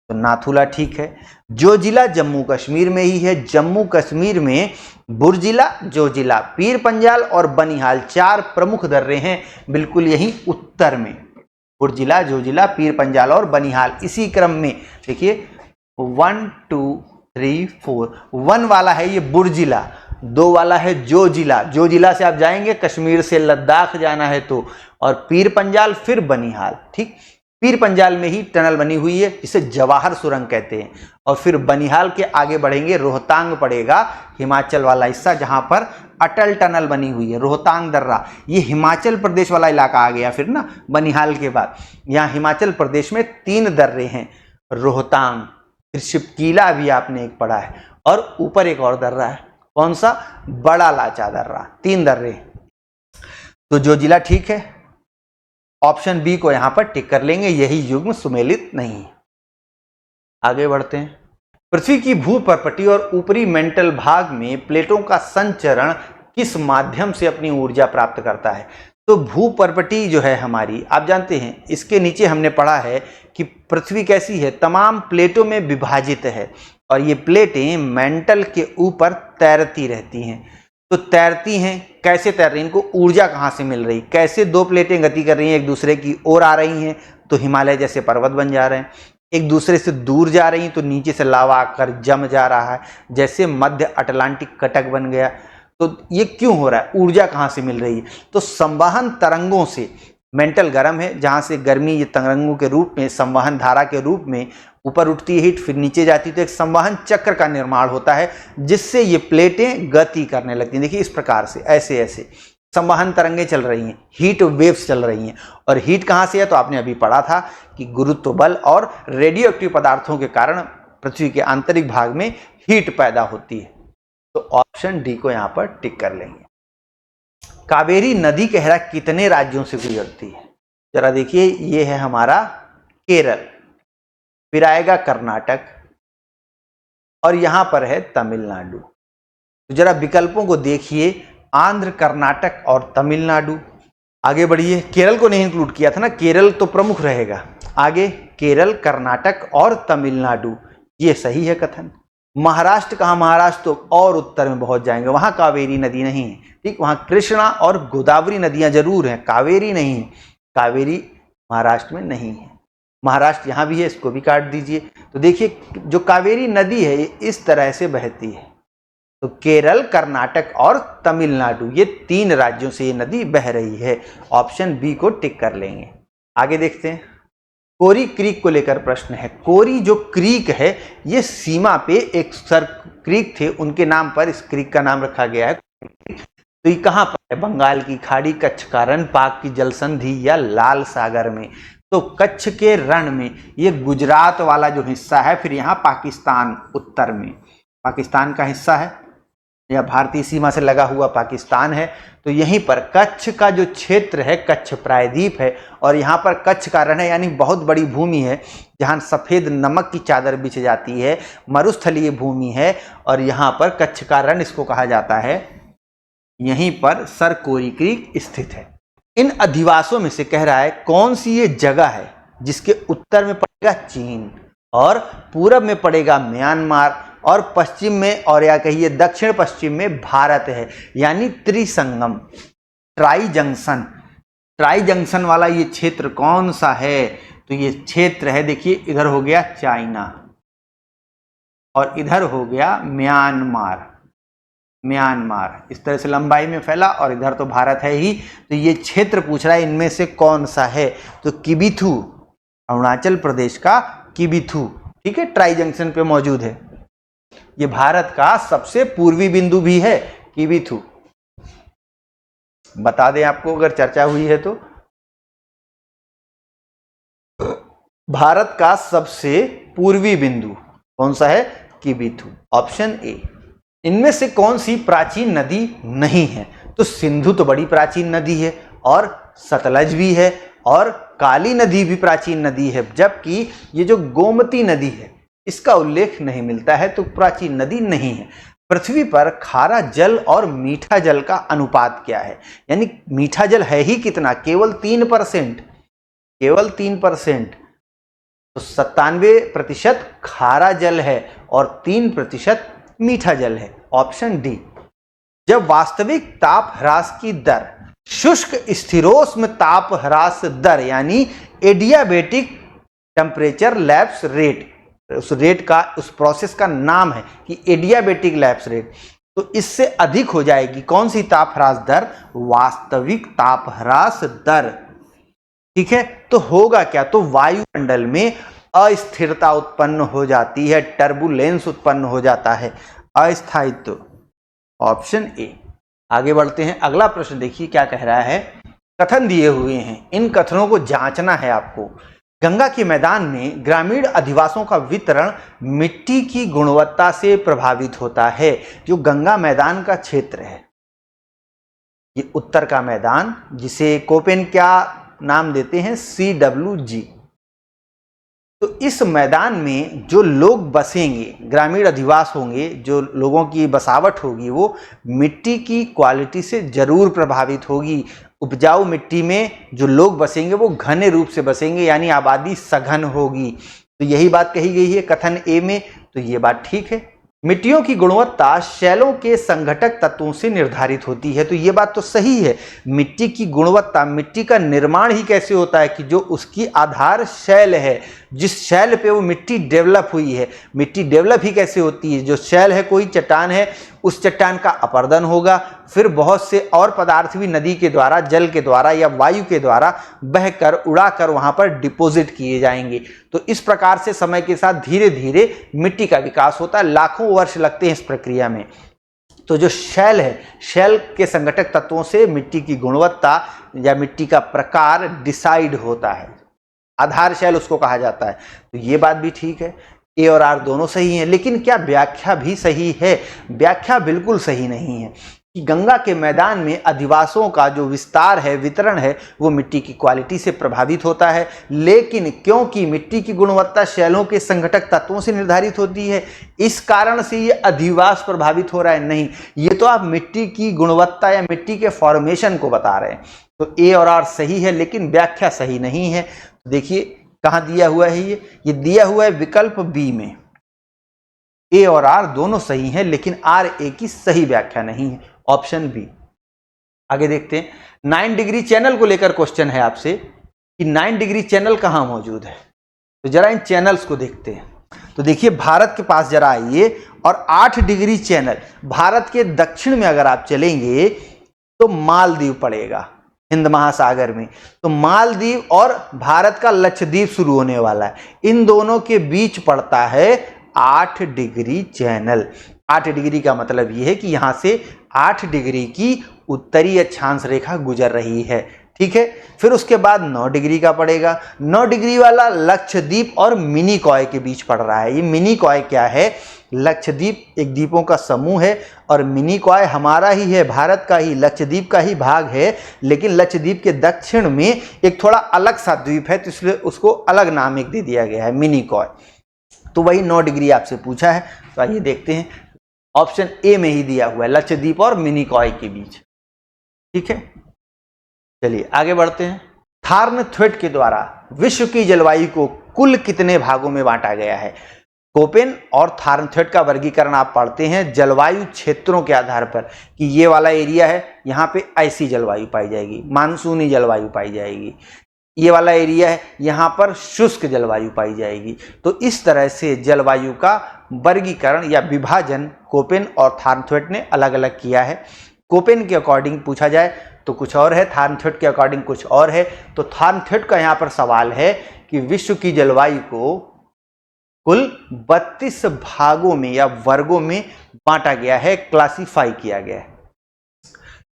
तो नाथुला ठीक है। जोजिला जम्मू कश्मीर में ही है, जम्मू कश्मीर में बुर्जिला, जोजिला, पीर पंजाल और बनिहाल 4 प्रमुख दर्रे हैं बिल्कुल यही उत्तर में। बुर्जिला, जोजिला, पीर पंजाल और बनिहाल इसी क्रम में। देखिए 1, 2, 3, 4, 1 वाला है ये बुर्जिला, 2 वाला है जोजिला। जोजिला से आप जाएंगे कश्मीर से लद्दाख जाना है तो, और पीर पंजाल फिर बनिहाल। ठीक, पीर पंजाल में ही टनल बनी हुई है, इसे जवाहर सुरंग कहते हैं। और फिर बनिहाल के आगे बढ़ेंगे, रोहतांग पड़ेगा, हिमाचल वाला हिस्सा जहां पर अटल टनल बनी हुई है, रोहतांग दर्रा। ये हिमाचल प्रदेश वाला इलाका आ गया फिर ना बनिहाल के बाद। यहाँ हिमाचल प्रदेश में 3 दर्रे हैं, रोहतांग, फिर शिपकीला भी आपने एक पढ़ा है, और ऊपर एक और दर्रा है, कौन सा? बड़ा लाचा दर्रा। 3 दर्रे। तो जोजिला ठीक है, ऑप्शन बी को यहां पर टिक कर लेंगे, यही युग्म सुमेलित नहीं है। आगे बढ़ते हैं। पृथ्वी की भूपर्पटी और ऊपरी मेंटल भाग में प्लेटों का संचरण किस माध्यम से अपनी ऊर्जा प्राप्त करता है? तो भूपर्पटी जो है हमारी, आप जानते हैं इसके नीचे हमने पढ़ा है कि पृथ्वी कैसी है, तमाम प्लेटों में विभाजित है, और ये प्लेटें मेंटल के ऊपर तैरती रहती हैं। तो तैरती हैं, कैसे तैर रही हैं? इनको ऊर्जा कहाँ से मिल रही? कैसे 2 प्लेटें गति कर रही हैं, एक दूसरे की ओर आ रही हैं तो हिमालय जैसे पर्वत बन जा रहे हैं, एक दूसरे से दूर जा रही हैं तो नीचे से लावा आकर जम जा रहा है, जैसे मध्य अटलांटिक कटक बन गया। तो ये क्यों हो रहा है, ऊर्जा कहाँ से मिल रही है, तो संवहन तरंगों से। मेंटल गर्म है, जहाँ से गर्मी ये तरंगों के रूप में संवहन धारा के रूप में ऊपर उठती है हीट, फिर नीचे जाती है, तो एक संवहन चक्र का निर्माण होता है जिससे ये प्लेटें गति करने लगती हैं। देखिए इस प्रकार से ऐसे ऐसे संवहन तरंगें चल रही हैं, हीट वेव्स चल रही हैं। और हीट कहाँ से है, तो आपने अभी पढ़ा था कि गुरुत्व बल और रेडियो एक्टिव पदार्थों के कारण पृथ्वी के आंतरिक भाग में हीट पैदा होती है। तो ऑप्शन डी को यहाँ पर टिक कर लेंगे। कावेरी नदी कहरा कितने राज्यों से गुजरती है, जरा देखिए, ये है हमारा केरल, फिर आएगा कर्नाटक और यहां पर है तमिलनाडु। तो जरा विकल्पों को देखिए, आंध्र, कर्नाटक और तमिलनाडु। आगे बढ़िए, केरल को नहीं इंक्लूड किया था ना, केरल तो प्रमुख रहेगा। आगे केरल, कर्नाटक और तमिलनाडु, ये सही है कथन। महाराष्ट्र कहाँ, महाराष्ट्र तो और उत्तर में बहुत जाएंगे, वहां कावेरी नदी नहीं है, ठीक, वहां कृष्णा और गोदावरी नदियां जरूर हैं, कावेरी नहीं है। कावेरी महाराष्ट्र में नहीं है, महाराष्ट्र यहां भी है, इसको भी काट दीजिए। तो देखिए जो कावेरी नदी है ये इस तरह से बहती है। तो केरल, कर्नाटक और तमिलनाडु, ये 3 राज्यों से ये नदी बह रही है। ऑप्शन बी को टिक कर लेंगे। आगे देखते हैं, कोरी क्रीक को लेकर प्रश्न है। कोरी जो क्रीक है ये सीमा पे एक सर क्रीक थे, उनके नाम पर इस क्रीक का नाम रखा गया है। तो ये कहाँ पर है, बंगाल की खाड़ी, कच्छ का रण, पाक की जलसंधि या लाल सागर में। तो कच्छ के रण में, ये गुजरात वाला जो हिस्सा है, फिर यहाँ पाकिस्तान उत्तर में, पाकिस्तान का हिस्सा है या भारतीय सीमा से लगा हुआ पाकिस्तान है। तो यहीं पर कच्छ का जो क्षेत्र है, कच्छ प्रायद्वीप है, और यहाँ पर कच्छ का रण है, यानी बहुत बड़ी भूमि है जहाँ सफ़ेद नमक की चादर बिछ जाती है, मरुस्थलीय भूमि है। और यहाँ पर कच्छ का रण इसको कहा जाता है, यहीं पर सर कोरी क्रीक स्थित है। इन अधिवासों में से कह रहा है कौन सी ये जगह है जिसके उत्तर में पड़ेगा चीन और पूरब में पड़ेगा म्यांमार और पश्चिम में, और या कहिए दक्षिण पश्चिम में भारत है, यानी Trisangam, tri junction. Tri junction वाला ये क्षेत्र कौन सा है, तो ये क्षेत्र है, देखिए इधर हो गया चाइना और इधर हो गया म्यांमार। म्यांमार इस तरह से लंबाई में फैला और इधर तो भारत है ही। तो ये क्षेत्र पूछ रहा है इनमें से कौन सा है, तो किबिथू, अरुणाचल प्रदेश का किबिथू, ठीक है, ट्राई जंक्शन पे मौजूद है। ये भारत का सबसे पूर्वी बिंदु भी है किबिथू, बता दें आपको अगर चर्चा हुई है तो। भारत का सबसे पूर्वी बिंदु कौन सा है, किबिथू, ऑप्शन ए। इनमें से कौन सी प्राचीन नदी नहीं है, तो सिंधु तो बड़ी प्राचीन नदी है और सतलज भी है और काली नदी भी प्राचीन नदी है, जबकि ये जो गोमती नदी है इसका उल्लेख नहीं मिलता है, तो प्राचीन नदी नहीं है। पृथ्वी पर खारा जल और मीठा जल का अनुपात क्या है, यानी मीठा जल है ही कितना, केवल 3%, केवल 3%। तो 97% खारा जल है और 3% मीठा जल है, ऑप्शन डी। जब वास्तविक ताप ह्रास की दर शुष्क स्थिरोष्म ताप ह्रास दर यानी एडियाबेटिक टेम्परेचर लैप्स रेट, उस रेट का, उस प्रोसेस का नाम है कि एडियाबेटिक लैप्स रेट, तो इससे अधिक हो जाएगी कौन सी ताप ह्रास दर, वास्तविक ताप ह्रास दर, ठीक है। तो होगा क्या, तो वायुमंडल में अस्थिरता उत्पन्न हो जाती है, टर्बुलेंस उत्पन्न हो जाता है, अस्थायित्व, ऑप्शन ए। आगे बढ़ते हैं, अगला प्रश्न देखिए क्या कह रहा है। कथन दिए हुए हैं, इन कथनों को जांचना है आपको। गंगा के मैदान में ग्रामीण अधिवासों का वितरण मिट्टी की गुणवत्ता से प्रभावित होता है। जो गंगा मैदान का क्षेत्र है, ये उत्तर का मैदान, जिसे कोपेन क्या नाम देते हैं, CWG। तो इस मैदान में जो लोग बसेंगे, ग्रामीण अधिवास होंगे, जो लोगों की बसावट होगी, वो मिट्टी की क्वालिटी से जरूर प्रभावित होगी। उपजाऊ मिट्टी में जो लोग बसेंगे वो घने रूप से बसेंगे, यानी आबादी सघन होगी। तो यही बात कही गई है कथन ए में, तो ये बात ठीक है। मिट्टियों की गुणवत्ता शैलों के संघटक तत्वों से निर्धारित होती है। तो ये बात तो सही है, मिट्टी की गुणवत्ता, मिट्टी का निर्माण ही कैसे होता है कि जो उसकी आधार शैल है, जिस शैल पे वो मिट्टी डेवलप हुई है, मिट्टी डेवलप ही कैसे होती है, जो शैल है, कोई चट्टान है, उस चट्टान का अपरदन होगा, फिर बहुत से और पदार्थ भी नदी के द्वारा, जल के द्वारा या वायु के द्वारा बहकर उड़ाकर वहां पर डिपॉजिट किए जाएंगे। तो इस प्रकार से समय के साथ धीरे धीरे मिट्टी का विकास होता है, लाखों वर्ष लगते हैं इस प्रक्रिया में। तो जो शैल है, शैल के संघटक तत्वों से मिट्टी की गुणवत्ता या मिट्टी का प्रकार डिसाइड होता है, आधार शैल उसको कहा जाता है। तो ये बात भी ठीक है, ए और आर दोनों सही हैं, लेकिन क्या व्याख्या भी सही है? व्याख्या बिल्कुल सही नहीं है कि गंगा के मैदान में अधिवासों का जो विस्तार है, वितरण है, वो मिट्टी की क्वालिटी से प्रभावित होता है। लेकिन क्योंकि मिट्टी की गुणवत्ता शैलों के संघटक तत्वों से निर्धारित होती है, इस कारण से ये अधिवास प्रभावित हो रहा है, नहीं। ये तो आप मिट्टी की गुणवत्ता या मिट्टी के फॉर्मेशन को बता रहे हैं। तो ए और आर सही है, लेकिन व्याख्या सही नहीं है। देखिए कहाँ दिया हुआ है, ये दिया हुआ है विकल्प बी में। ए और आर दोनों सही हैं, लेकिन आर ए की सही व्याख्या नहीं है, ऑप्शन बी। आगे देखते हैं, 9 डिग्री चैनल को लेकर क्वेश्चन है आपसे कि 9 डिग्री चैनल कहाँ मौजूद है। तो जरा इन चैनल्स को देखते हैं। तो देखिए भारत के पास जरा आइए, और 8 डिग्री चैनल भारत के दक्षिण में अगर आप चलेंगे तो मालदीव पड़ेगा, हिंद महासागर में। तो मालदीव और भारत का लक्षद्वीप शुरू होने वाला है, इन दोनों के बीच पड़ता है 8 डिग्री चैनल। 8 डिग्री का मतलब यह है कि यहां से 8 डिग्री की उत्तरी अक्षांश रेखा गुजर रही है, ठीक है। फिर उसके बाद 9 डिग्री का पड़ेगा। 9 डिग्री वाला लक्षद्वीप और मिनिकॉय के बीच पड़ रहा है। ये मिनिकॉय क्या है? लक्षद्वीप एक द्वीपों का समूह है, और मिनिकॉय हमारा ही है, भारत का ही, लक्षद्वीप का ही भाग है। लेकिन लक्षद्वीप के दक्षिण में एक थोड़ा अलग सा द्वीप है, तो इसलिए उसको अलग नाम एक दे दिया गया है, मिनिकॉय। तो वही 9 डिग्री आपसे पूछा है। तो आइए देखते हैं, ऑप्शन ए में ही दिया हुआ है, लक्षद्वीप और मिनिकॉय के बीच, ठीक है। चलिए आगे बढ़ते हैं। थार्नथ्वेट के द्वारा विश्व की जलवायु को कुल कितने भागों में बांटा गया है? कोपेन और थार्नथ्वेट का वर्गीकरण आप पढ़ते हैं जलवायु क्षेत्रों के आधार पर, कि ये वाला एरिया है, यहाँ पे ऐसी जलवायु पाई जाएगी, मानसूनी जलवायु पाई जाएगी। ये वाला एरिया है, यहाँ पर शुष्क जलवायु पाई जाएगी। तो इस तरह से जलवायु का वर्गीकरण या विभाजन कोपेन और थार्नथ्वेट ने अलग अलग किया है। कोपेन के अकॉर्डिंग पूछा जाए तो कुछ और है, थार्नथ्वेट के अकॉर्डिंग कुछ और है। तो थार्नथ्वेट का यहाँ पर सवाल है कि विश्व की जलवायु को कुल 32 भागों में या वर्गों में बांटा गया है, क्लासिफाई किया गया है।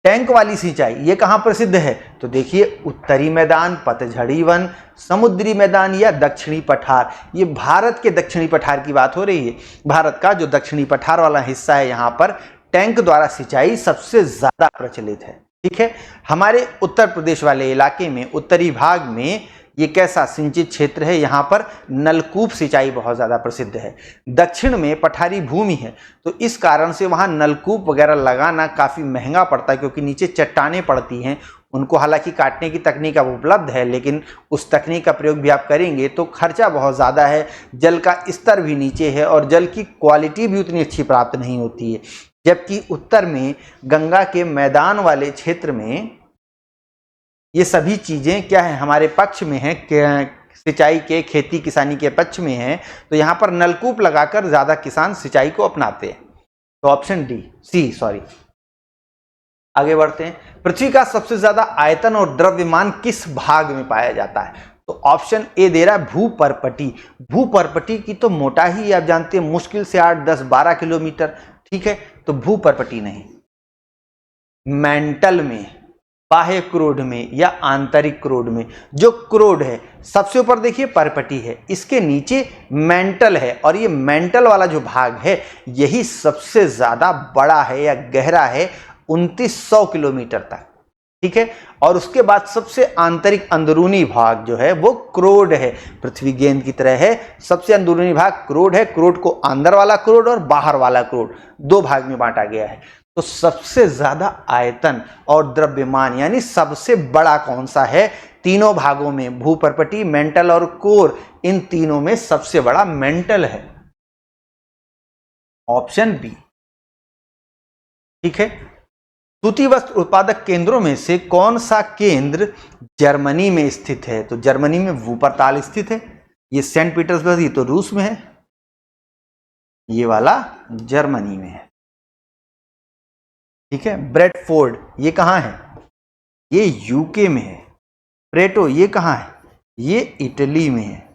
टैंक वाली सिंचाई ये कहां प्रसिद्ध है? तो देखिए उत्तरी मैदान, पतझड़ी वन, समुद्री मैदान या दक्षिणी पठार। ये भारत के दक्षिणी पठार की बात हो रही है। भारत का जो दक्षिणी पठार वाला हिस्सा है, यहाँ पर टैंक द्वारा सिंचाई सबसे ज्यादा प्रचलित है, ठीक है। हमारे उत्तर प्रदेश वाले इलाके में, उत्तरी भाग में ये कैसा सिंचित क्षेत्र है, यहाँ पर नलकूप सिंचाई बहुत ज़्यादा प्रसिद्ध है। दक्षिण में पठारी भूमि है, तो इस कारण से वहाँ नलकूप वगैरह लगाना काफ़ी महंगा पड़ता है, क्योंकि नीचे चट्टानें पड़ती हैं। उनको हालांकि काटने की तकनीक अब उपलब्ध है, लेकिन उस तकनीक का प्रयोग भी आप करेंगे तो खर्चा बहुत ज़्यादा है, जल का स्तर भी नीचे है और जल की क्वालिटी भी उतनी अच्छी प्राप्त नहीं होती है। जबकि उत्तर में गंगा के मैदान वाले क्षेत्र में ये सभी चीज़ें क्या है, हमारे पक्ष में है, सिंचाई के, खेती किसानी के पक्ष में है। तो यहाँ पर नलकूप लगाकर ज़्यादा किसान सिंचाई को अपनाते हैं। तो ऑप्शन सी आगे बढ़ते हैं। पृथ्वी का सबसे ज्यादा आयतन और द्रव्यमान किस भाग में पाया जाता है? तो ऑप्शन ए दे रहा है भूपर्पटी। भूपर्पटी की तो मोटाई आप जानते हैं मुश्किल से 8, 10, 12 किलोमीटर, ठीक है। तो भूपर्पटी नहीं, मेंटल में, बाह्य क्रोड में या आंतरिक क्रोड में। जो क्रोड है सबसे ऊपर देखिए परपटी है, इसके नीचे मेंटल है, और ये मेंटल वाला जो भाग है यही सबसे ज्यादा बड़ा है या गहरा है, 2900 किलोमीटर तक, ठीक है। और उसके बाद सबसे आंतरिक अंदरूनी भाग जो है वो क्रोड है। पृथ्वी गेंद की तरह है, सबसे अंदरूनी भाग क्रोड है। क्रोड को अंदर वाला क्रोड और बाहर वाला क्रोड दो भाग में बांटा गया है। तो सबसे ज्यादा आयतन और द्रव्यमान यानी सबसे बड़ा कौन सा है? तीनों भागों में, भूपर्पटी, मेंटल और कोर, इन तीनों में सबसे बड़ा मेंटल है। Option B. ठीक है। सूती वस्त्र उत्पादक केंद्रों में से कौन सा केंद्र जर्मनी में स्थित है? तो जर्मनी में वूपरताल स्थित है। ये सेंट पीटर्सबर्ग, ये तो रूस में है, ये वाला जर्मनी में है। ठीक है। ब्रेडफोर्ड ये कहां है? ये यूके में है। प्रेटो ये कहां है? ये इटली में है।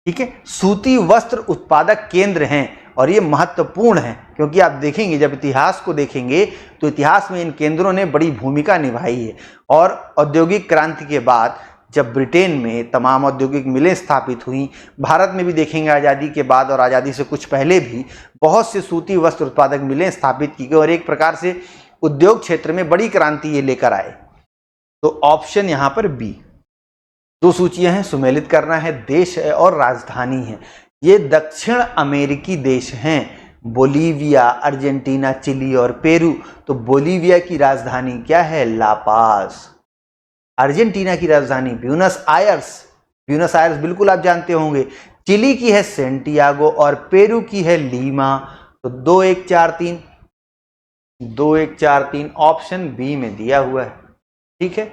ठीक है। सूती वस्त्र उत्पादक केंद्र हैं और ये महत्वपूर्ण है, क्योंकि आप देखेंगे जब इतिहास को देखेंगे तो इतिहास में इन केंद्रों ने बड़ी भूमिका निभाई है। और औद्योगिक क्रांति के बाद जब ब्रिटेन में तमाम औद्योगिक मिलें स्थापित हुई, भारत में भी देखेंगे आज़ादी के बाद और आज़ादी से कुछ पहले भी बहुत से सूती वस्त्र उत्पादक मिलें स्थापित की गई और एक प्रकार से उद्योग क्षेत्र में बड़ी क्रांति ये लेकर आए। तो ऑप्शन यहां पर बी। दो सूचियां हैं, सुमेलित करना है, देश है और राजधानी है। ये दक्षिण अमेरिकी देश हैं, बोलीविया, अर्जेंटीना, चिली और पेरू। तो बोलीविया की राजधानी क्या है? ला पाज। अर्जेंटीना की राजधानी ब्यूनस आयर्स, ब्यूनस आयर्स बिल्कुल आप जानते होंगे। चिली की है सेंटियागो और पेरू की है लीमा। तो 2143, 2143 ऑप्शन बी में दिया हुआ है। ठीक है।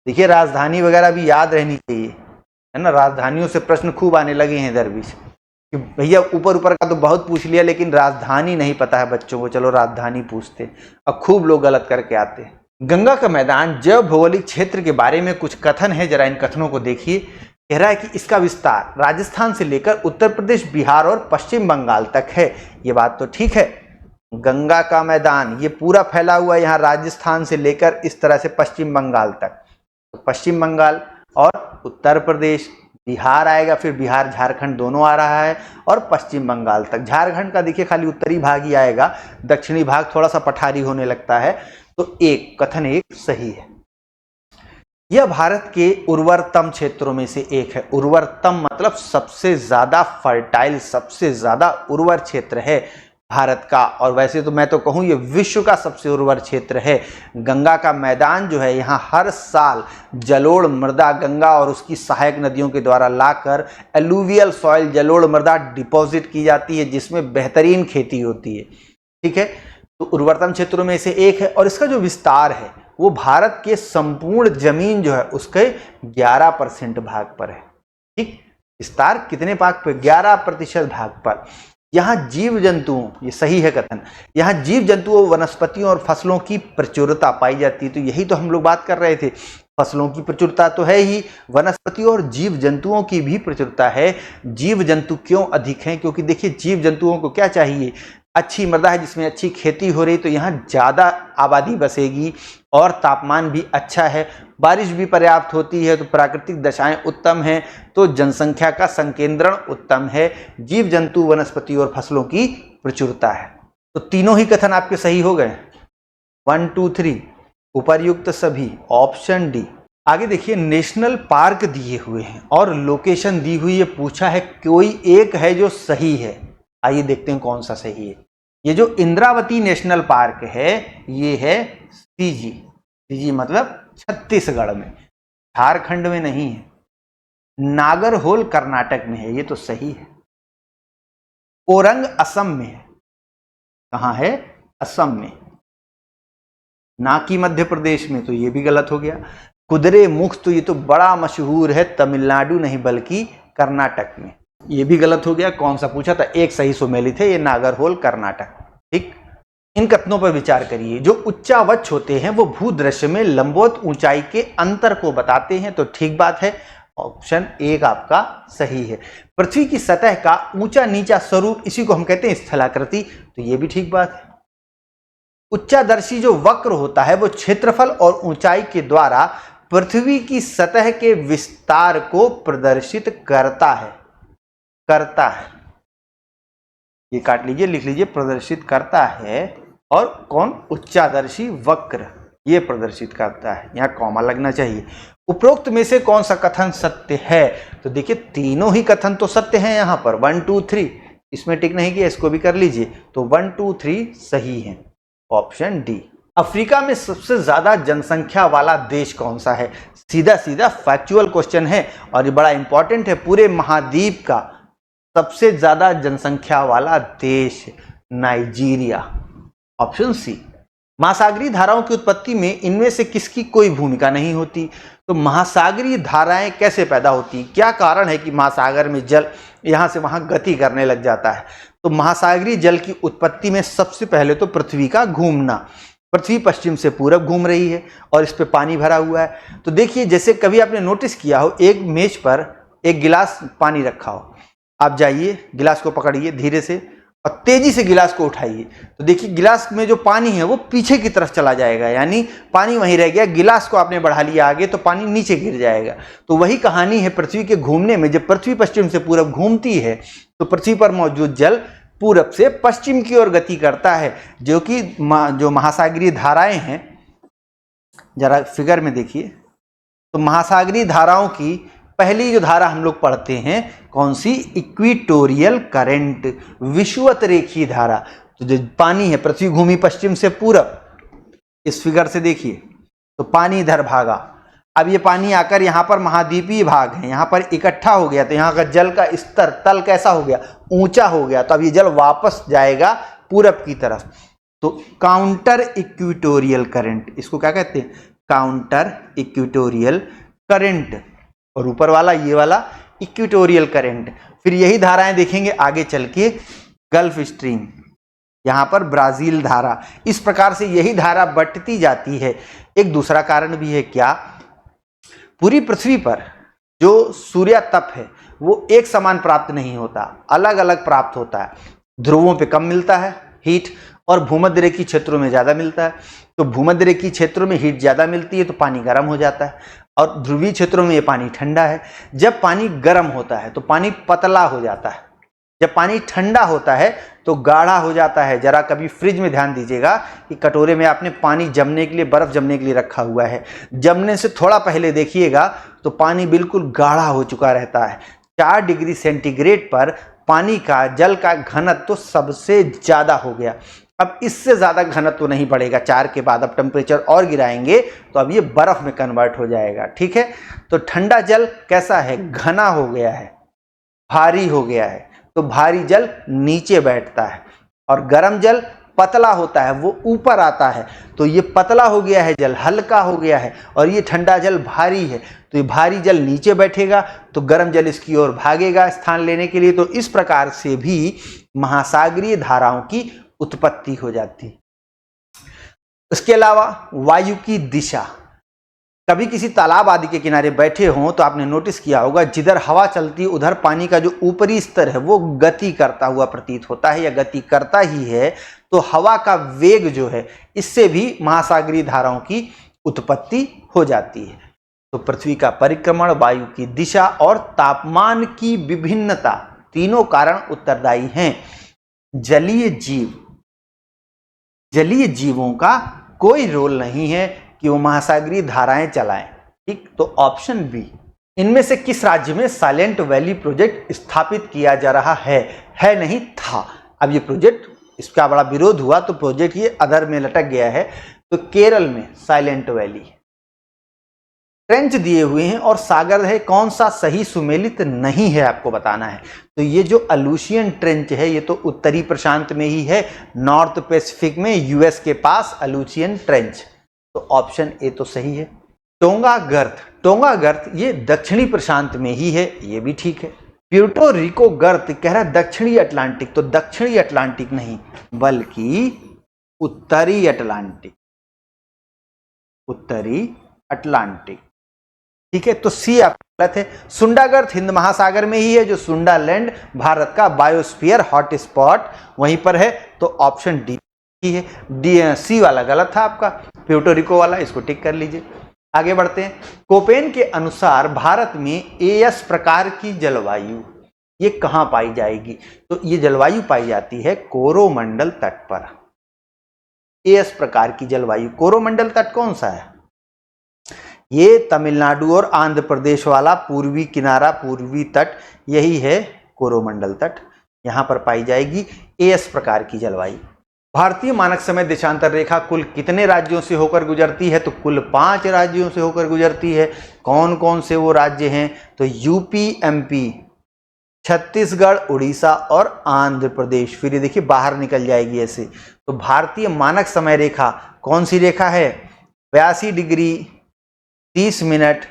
देखिए राजधानी वगैरह भी याद रहनी चाहिए, है ना। राजधानियों से प्रश्न खूब आने लगे हैं इधर भी कि भैया ऊपर ऊपर का तो बहुत पूछ लिया लेकिन राजधानी नहीं पता है बच्चों को, चलो राजधानी पूछते। अब खूब लोग गलत करके आते हैं। गंगा का मैदान जैव भौगोलिक क्षेत्र के बारे में कुछ कथन है, जरा इन कथनों को देखिए। कह रहा है कि इसका विस्तार राजस्थान से लेकर उत्तर प्रदेश, बिहार और पश्चिम बंगाल तक है। ये बात तो ठीक है। गंगा का मैदान ये पूरा फैला हुआ है यहाँ राजस्थान से लेकर इस तरह से पश्चिम बंगाल तक। तो पश्चिम बंगाल और उत्तर प्रदेश, बिहार आएगा, फिर बिहार झारखंड दोनों आ रहा है और पश्चिम बंगाल तक। झारखंड का देखिए खाली उत्तरी भाग ही आएगा, दक्षिणी भाग थोड़ा सा पठारी होने लगता है। तो एक कथन एक सही है। यह भारत के उर्वरतम क्षेत्रों में से एक है। उर्वरतम मतलब सबसे ज्यादा फर्टाइल, सबसे ज्यादा उर्वर क्षेत्र है भारत का। और वैसे तो मैं तो कहूँ ये विश्व का सबसे उर्वर क्षेत्र है। गंगा का मैदान जो है यहाँ हर साल जलोढ़ मृदा गंगा और उसकी सहायक नदियों के द्वारा लाकर एलुवियल सॉइल जलोढ़ मृदा डिपॉजिट की जाती है, जिसमें बेहतरीन खेती होती है। ठीक है। तो उर्वरतम क्षेत्रों में से एक है और इसका जो विस्तार है वो भारत के संपूर्ण जमीन जो है उसके 11% भाग पर है। ठीक। विस्तार कितने भाग पर? 11% भाग पर। यहाँ जीव जंतुओं, ये सही है कथन, यहाँ जीव जंतुओं, वनस्पतियों और फसलों की प्रचुरता पाई जाती है। तो यही तो हम लोग बात कर रहे थे, फसलों की प्रचुरता तो है ही, वनस्पतियों और जीव जंतुओं की भी प्रचुरता है। जीव जंतु क्यों अधिक हैं? क्योंकि देखिए जीव जंतुओं को क्या चाहिए? अच्छी मृदा है जिसमें अच्छी खेती हो रही, तो यहाँ ज़्यादा आबादी बसेगी और तापमान भी अच्छा है, बारिश भी पर्याप्त होती है, तो प्राकृतिक दशाएं उत्तम हैं, तो जनसंख्या का संकेंद्रण उत्तम है, जीव जंतु, वनस्पति और फसलों की प्रचुरता है। तो तीनों ही कथन आपके सही हो गए। 1 2 3 उपर्युक्त सभी, ऑप्शन डी। आगे देखिए नेशनल पार्क दिए हुए हैं और लोकेशन दी हुई है, पूछा है कोई एक है जो सही है। आइए देखते हैं कौन सा सही है। ये जो इंद्रावती नेशनल पार्क है ये है सीजी, सीजी मतलब छत्तीसगढ़ में, झारखंड में नहीं है। नागरहोल कर्नाटक में है, ये तो सही है। ओरंग असम में है। कहाँ है? असम में। ना कि मध्य प्रदेश में, तो ये भी गलत हो गया। कुदरे मुख, तो ये तो बड़ा मशहूर है, तमिलनाडु नहीं बल्कि कर्नाटक में, ये भी गलत हो गया। कौन सा पूछा था? एक सही सुमेलित है, ये नागरहोल कर्नाटक। ठीक। इन कथनों पर विचार करिए। जो उच्चावच होते हैं वो भूदृश्य में लंबवत ऊंचाई के अंतर को बताते हैं, तो ठीक बात है, ऑप्शन एक आपका सही है। पृथ्वी की सतह का ऊंचा नीचा स्वरूप, इसी को हम कहते हैं स्थलाकृति, तो ये भी ठीक बात है। उच्चादर्शी जो वक्र होता है वो क्षेत्रफल और ऊंचाई के द्वारा पृथ्वी की सतह के विस्तार को प्रदर्शित करता है, करता है। ये काट लीजिए, लिख लीजिए, प्रदर्शित करता है। और कौन? उच्चादर्शी वक्र, ये प्रदर्शित करता है। यहाँ कॉमा लगना चाहिए। उपरोक्त में से कौन सा कथन सत्य है? तो देखिए तीनों ही कथन तो सत्य हैं यहाँ पर। 1 2 3 इसमें टिक नहीं किया, इसको भी कर लीजिए। तो 1 2 3 सही है, ऑप्शन डी। अफ्रीका में सबसे ज्यादा जनसंख्या वाला देश कौन सा है? सीधा सीधा फैक्चुअल क्वेश्चन है और ये बड़ा इंपॉर्टेंट है। पूरे महाद्वीप का सबसे ज्यादा जनसंख्या वाला देश नाइजीरिया, ऑप्शन सी। महासागरीय धाराओं की उत्पत्ति में इनमें से किसकी कोई भूमिका नहीं होती? तो महासागरीय धाराएं कैसे पैदा होती, क्या कारण है कि महासागर में जल यहां से वहां गति करने लग जाता है? तो महासागरीय जल की उत्पत्ति में सबसे पहले तो पृथ्वी का घूमना, पृथ्वी पश्चिम से पूरब घूम रही है और इस पे पानी भरा हुआ है। तो देखिए, जैसे कभी आपने नोटिस किया हो, एक मेज पर एक गिलास पानी रखा हो, आप जाइए गिलास को पकड़िए धीरे से और तेजी से गिलास को उठाइए, तो देखिए गिलास में जो पानी है वो पीछे की तरफ चला जाएगा, यानी पानी वहीं रह गया। गिलास को आपने बढ़ा लिया आगे तो पानी नीचे गिर जाएगा। तो वही कहानी है पृथ्वी के घूमने में। जब पृथ्वी पश्चिम से पूरब घूमती है तो पृथ्वी पर मौजूद जल पूरब से पश्चिम की ओर गति करता है, जो कि जो महासागरीय धाराएं हैं, जरा फिगर में देखिए, तो महासागरीय धाराओं की पहली जो धारा हम लोग पढ़ते हैं कौन सी? इक्वेटोरियल करंट, विषुवत रेखीय धारा। तो जो पानी है, पृथ्वी घूमी पश्चिम से पूरब, इस फिगर से देखिए, तो पानी इधर भागा। अब ये पानी आकर यहाँ पर महाद्वीपीय भाग है, यहाँ पर इकट्ठा हो गया, तो यहाँ का जल का स्तर, तल कैसा हो गया? ऊंचा हो गया। तो अब ये जल वापस जाएगा पूरब की तरफ। तो काउंटर इक्वेटोरियल करंट, इसको क्या कहते हैं? Counter equatorial current. और ऊपर वाला ये वाला इक्वेटोरियल करंट। फिर यही धाराएं देखेंगे आगे चल के, गल्फ स्ट्रीम, यहां पर ब्राजील धारा। इस प्रकार से यही धारा बंटती जाती है। एक दूसरा कारण भी है, क्या? पूरी पृथ्वी पर जो सूर्य तप है वो एक समान प्राप्त नहीं होता, अलग अलग प्राप्त होता है। ध्रुवों पे कम मिलता है हीट और भूमध्य रेखीय क्षेत्रों में ज्यादा मिलता है। तो भूमध्य रेखीय क्षेत्रों में हीट ज्यादा मिलती है तो पानी गर्म हो जाता है, और ध्रुवीय क्षेत्रों में ये पानी ठंडा है। जब पानी गर्म होता है तो पानी पतला हो जाता है, जब पानी ठंडा होता है तो गाढ़ा हो जाता है। जरा कभी फ्रिज में ध्यान दीजिएगा कि कटोरे में आपने पानी जमने के लिए, बर्फ जमने के लिए रखा हुआ है, जमने से थोड़ा पहले देखिएगा तो पानी बिल्कुल गाढ़ा हो चुका रहता है। 4 डिग्री सेंटीग्रेड पर पानी का, जल का घनत्व तो सबसे ज्यादा हो गया। अब इससे ज्यादा घनत्व तो नहीं बढ़ेगा 4 के बाद, अब टेम्परेचर और गिराएंगे तो अब ये बर्फ में कन्वर्ट हो जाएगा। ठीक है, तो ठंडा जल कैसा है? घना हो गया है, भारी हो गया है, तो भारी जल नीचे बैठता है, और गर्म जल पतला होता है, वो ऊपर आता है। तो ये पतला हो गया है जल, हल्का हो गया है, और ये ठंडा जल भारी है, तो ये भारी जल नीचे बैठेगा तो गर्म जल इसकी ओर भागेगा स्थान लेने के लिए। तो इस प्रकार से भी महासागरीय धाराओं की उत्पत्ति हो जाती। इसके अलावा वायु की दिशा, कभी किसी तालाब आदि के किनारे बैठे हों तो आपने नोटिस किया होगा, जिधर हवा चलती है उधर पानी का जो ऊपरी स्तर है वो गति करता हुआ प्रतीत होता है, या गति करता ही है। तो हवा का वेग जो है, इससे भी महासागरीय धाराओं की उत्पत्ति हो जाती है। तो पृथ्वी का परिक्रमण, वायु की दिशा और तापमान की विभिन्नता, तीनों कारण उत्तरदायी हैं। जलीय जीवों का कोई रोल नहीं है कि वो महासागरीय धाराएं चलाएं। ठीक, तो ऑप्शन बी। इनमें से किस राज्य में साइलेंट वैली प्रोजेक्ट स्थापित किया जा रहा है? नहीं था। अब ये प्रोजेक्ट, इसका बड़ा विरोध हुआ तो प्रोजेक्ट ये अधर में लटक गया है। तो केरल में साइलेंट वैली। ट्रेंच दिए हुए हैं और सागर है, कौन सा सही सुमेलित नहीं है आपको बताना है। तो ये जो अलूशियन ट्रेंच है ये तो उत्तरी प्रशांत में ही है, नॉर्थ पैसिफिक में, यूएस के पास अलूशियन ट्रेंच। तो ऑप्शन ए तो सही है। टोंगा गर्त ये दक्षिणी प्रशांत में ही है, ये भी ठीक है। प्यूर्टो रिको गर्त कह रहा है दक्षिणी अटलांटिक, तो दक्षिणी अटलांटिक नहीं बल्कि उत्तरी अटलांटिक। ठीक है, तो सी आपका गलत है। सुंडागर्त हिंद महासागर में ही है, जो सुंडा लैंड भारत का बायोस्फीयर हॉटस्पॉट वहीं पर है। तो ऑप्शन डी ही है। डी, सी वाला गलत था आपका, प्यूर्टो रिको वाला, इसको टिक कर लीजिए। आगे बढ़ते हैं। कोपेन के अनुसार भारत में एएस प्रकार की जलवायु ये कहां पाई जाएगी? तो ये जलवायु पाई जाती है कोरोमंडल तट पर। एएस प्रकार की जलवायु, कोरोमंडल तट कौन सा है? ये तमिलनाडु और आंध्र प्रदेश वाला पूर्वी किनारा, पूर्वी तट, यही है कोरोमंडल तट। यहां पर पाई जाएगी एएस प्रकार की जलवायु। भारतीय मानक समय देशांतर रेखा कुल कितने राज्यों से होकर गुजरती है? तो कुल 5 राज्यों से होकर गुजरती है। कौन कौन से वो राज्य हैं? तो यूपी, एमपी, छत्तीसगढ़, उड़ीसा और आंध्र प्रदेश। फिर ये देखिए बाहर निकल जाएगी ऐसे। तो भारतीय मानक समय रेखा कौन सी रेखा है? 82 डिग्री 30 मिनट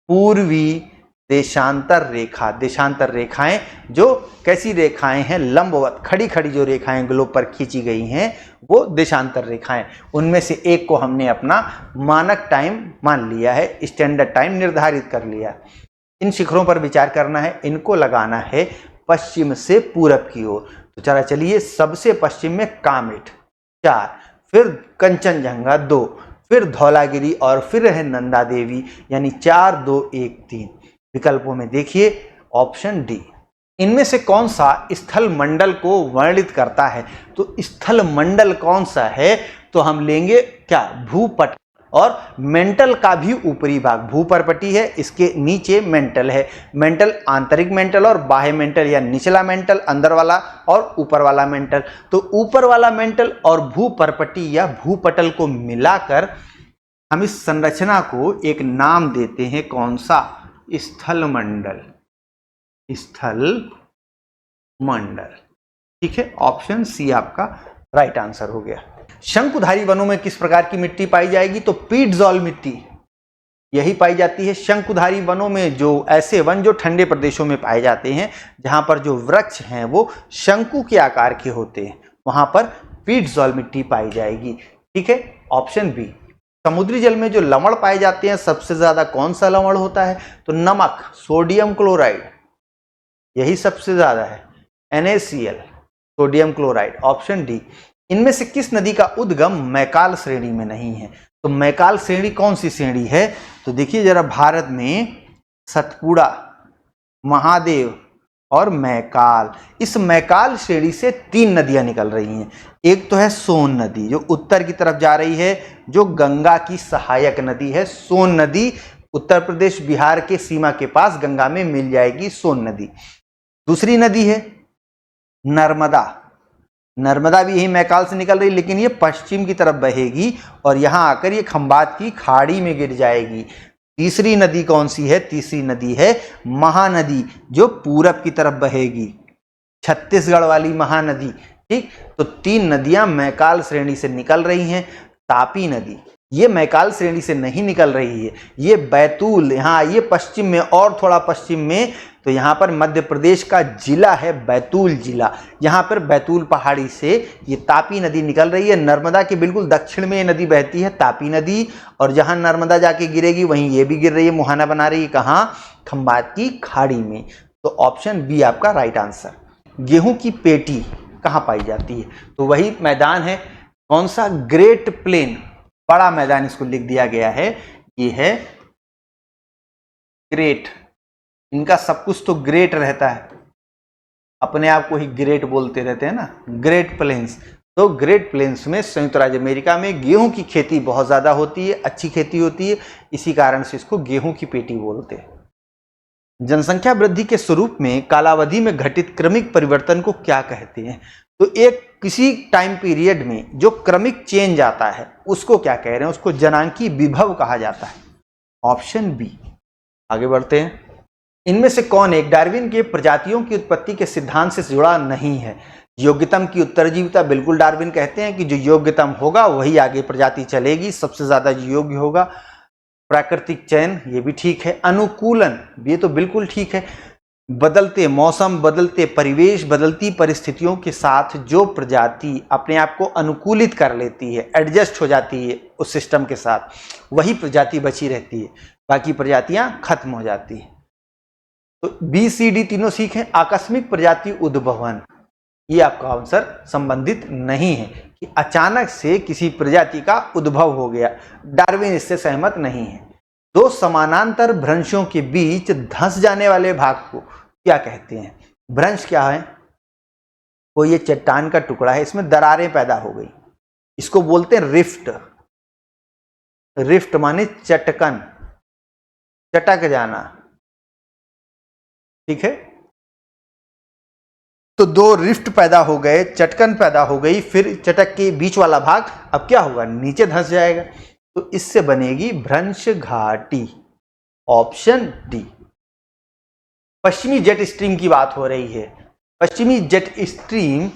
पूर्वी देशांतर रेखा। देशांतर रेखाएं जो कैसी रेखाएं हैं? लंबवत खड़ी खड़ी जो रेखाएं ग्लोब पर खींची गई हैं वो देशांतर रेखाएं। उनमें से एक को हमने अपना मानक टाइम मान लिया है, स्टैंडर्ड टाइम निर्धारित कर लिया। इन शिखरों पर विचार करना है, इनको लगाना है पश्चिम से पूरब की ओर। तो चलिए सबसे पश्चिम में कामेट 4, फिर कंचनजंगा 2, फिर धौलागिरी और फिर है नंदा देवी, यानी 4 2 1 3। विकल्पों में देखिए ऑप्शन डी। इनमें से कौन सा स्थल मंडल को वर्णित करता है? तो स्थल मंडल कौन सा है? तो हम लेंगे क्या? भूपट और मेंटल का भी ऊपरी भाग। भूपरपटी है, इसके नीचे मेंटल है। मेंटल आंतरिक मेंटल और बाह्य मेंटल, या निचला मेंटल अंदर वाला और ऊपर वाला मेंटल। तो ऊपर वाला मेंटल और भूपरपटी या भूपटल को मिलाकर हम इस संरचना को एक नाम देते हैं, कौन सा? स्थल मंडल। स्थल मंडल, ठीक है। ऑप्शन सी आपका राइट आंसर हो गया। शंकुधारी वनों में किस प्रकार की मिट्टी पाई जाएगी? तो पीटजॉल मिट्टी यही पाई जाती है शंकुधारी वनों में। जो ऐसे वन जो ठंडे प्रदेशों में पाए जाते हैं, जहां पर जो वृक्ष हैं वो शंकु के आकार के होते हैं, वहां पर पीटजॉल मिट्टी पाई जाएगी, ठीक है। Option B. समुद्री जल में जो लवण पाए जाते हैं सबसे ज्यादा कौन सा लवण होता है? तो नमक, सोडियम क्लोराइड, यही सबसे ज्यादा है, NaCl, sodium chloride. Option D. इनमें से किस नदी का उद्गम मैकाल श्रेणी में नहीं है? तो मैकाल श्रेणी कौन सी श्रेणी है? तो देखिए जरा, भारत में सतपुड़ा, महादेव और मैकाल, इस मैकाल श्रेणी से 3 नदियां निकल रही हैं। एक तो है सोन नदी जो उत्तर की तरफ जा रही है, जो गंगा की सहायक नदी है। सोन नदी उत्तर प्रदेश बिहार के सीमा के पास गंगा में मिल जाएगी, सोन नदी। दूसरी नदी है नर्मदा। नर्मदा भी यही मैकाल से निकल रही, लेकिन ये पश्चिम की तरफ बहेगी और यहां आकर ये खंबात की खाड़ी में गिर जाएगी। तीसरी नदी कौन सी है? तीसरी नदी है महानदी, जो पूरब की तरफ बहेगी, छत्तीसगढ़ वाली महानदी, ठीक। तो 3 नदियां मैकाल श्रेणी से निकल रही हैं। तापी नदी ये मैकाल श्रेणी से नहीं निकल रही है, ये बैतूल, यहाँ ये पश्चिम में और थोड़ा पश्चिम में, तो यहाँ पर मध्य प्रदेश का जिला है बैतूल जिला, यहाँ पर बैतूल पहाड़ी से ये तापी नदी निकल रही है। नर्मदा के बिल्कुल दक्षिण में ये नदी बहती है, तापी नदी, और जहाँ नर्मदा जाके गिरेगी वहीं ये भी गिर रही है, मुहाना बना रही है, कहाँ? खंबात की खाड़ी में। तो ऑप्शन बी आपका राइट आंसर। गेहूं की पेटी कहाँ पाई जाती है? तो वही मैदान है, कौन सा? ग्रेट प्लेन, बड़ा मैदान इसको लिख दिया गया है, ये है ग्रेट। इनका सब कुछ तो ग्रेट रहता है, अपने आप को ही ग्रेट बोलते रहते हैं ना, ग्रेट प्लेन्स। तो ग्रेट प्लेन्स में संयुक्त राज्य अमेरिका में गेहूं की खेती बहुत ज्यादा होती है, अच्छी खेती होती है, इसी कारण से इसको गेहूं की पेटी बोलते हैं। जनसंख्या वृद्धि के स्वरूप में कालावधि में घटित क्रमिक परिवर्तन को क्या कहते हैं? तो एक किसी टाइम पीरियड में जो क्रमिक चेंज आता है उसको क्या कह रहे हैं? उसको जनांकी विभव कहा जाता है। Option B. आगे बढ़ते हैं। इनमें से कौन एक डार्विन के प्रजातियों की उत्पत्ति के सिद्धांत से जुड़ा नहीं है? योग्यतम की उत्तरजीविता, बिल्कुल डार्विन कहते हैं कि जो योग्यतम होगा वही आगे प्रजाति चलेगी, सबसे ज्यादा योग्य होगा। प्राकृतिक चयन, ये भी ठीक है। अनुकूलन, ये तो बिल्कुल ठीक है। बदलते मौसम, बदलते परिवेश, बदलती परिस्थितियों के साथ जो प्रजाति अपने आप को अनुकूलित कर लेती है, एडजस्ट हो जाती है उस सिस्टम के साथ, वही प्रजाति बची रहती है, बाकी प्रजातियां खत्म हो जाती है। तो बी सी डी तीनों सीख हैं। आकस्मिक प्रजाति उद्भवन, ये आपका आंसर संबंधित नहीं है कि अचानक से किसी प्रजाति का उद्भव हो गया, डार्विन इससे सहमत नहीं है। 2 समानांतर भ्रंशों के बीच धंस जाने वाले भाग को क्या कहते हैं? भ्रंश क्या है? वो ये चट्टान का टुकड़ा है, इसमें दरारें पैदा हो गई, इसको बोलते हैं रिफ्ट। रिफ्ट माने चटकन, चटक जाना, ठीक है। तो 2 रिफ्ट पैदा हो गए, चटकन पैदा हो गई, फिर चटक के बीच वाला भाग अब क्या होगा? नीचे धंस जाएगा, तो इससे बनेगी भ्रंश घाटी। Option D. पश्चिमी जेट स्ट्रीम की बात हो रही है। पश्चिमी जेट स्ट्रीम,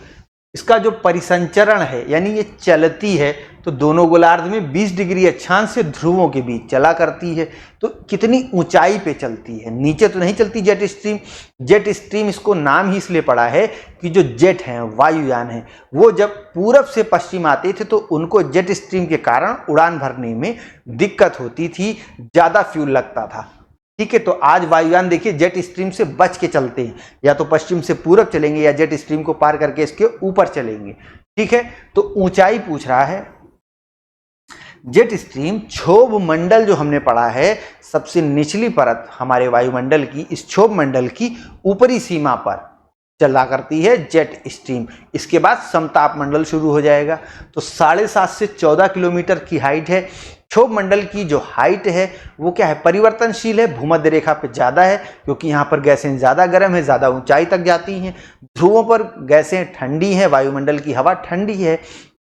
इसका जो परिसंचरण है यानी ये चलती है तो दोनों गोलार्ध में 20 डिग्री अक्षांश से ध्रुवों के बीच चला करती है। तो कितनी ऊंचाई पे चलती है, नीचे तो नहीं चलती जेट स्ट्रीम। जेट स्ट्रीम इसको नाम ही इसलिए पड़ा है कि जो जेट हैं, वायुयान हैं, वो जब पूरब से पश्चिम आते थे तो उनको जेट स्ट्रीम के कारण उड़ान भरने में दिक्कत होती थी, ज़्यादा फ्यूल लगता था। ठीक है, तो आज वायुयान देखिए जेट स्ट्रीम से बच के चलते हैं, या तो पश्चिम से पूरब चलेंगे या जेट स्ट्रीम को पार करके इसके ऊपर चलेंगे। ठीक है, तो ऊंचाई पूछ रहा है। जेट स्ट्रीम क्षोभ मंडल जो हमने पढ़ा है, सबसे निचली परत हमारे वायुमंडल की, इस क्षोभ मंडल की ऊपरी सीमा पर चला करती है जेट स्ट्रीम। इसके बाद समताप मंडल शुरू हो जाएगा। तो 7.5 से 14 किलोमीटर की हाइट है। क्षोभ मंडल की जो हाइट है वो क्या है, परिवर्तनशील है, भूमध्य रेखा पे ज़्यादा है क्योंकि यहाँ पर गैसें ज़्यादा गर्म है, ज़्यादा ऊंचाई तक जाती हैं। ध्रुवों पर गैसें ठंडी हैं, वायुमंडल की हवा ठंडी है,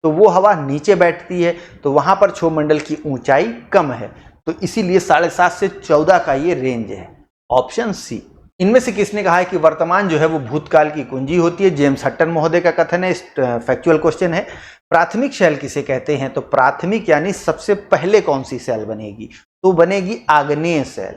तो वो हवा नीचे बैठती है, तो वहाँ पर क्षोभ मंडल की ऊंचाई कम है। तो इसीलिए 7.5 से 14 का ये रेंज है। Option C. इनमें से किसने कहा है कि वर्तमान जो है वो भूतकाल की कुंजी होती है? जेम्स हटन महोदय का कथन है, फैक्चुअल क्वेश्चन है। प्राथमिक शैल किसे कहते हैं? तो प्राथमिक यानी सबसे पहले कौन सी सेल बनेगी? तो बनेगी आग्नेय सेल।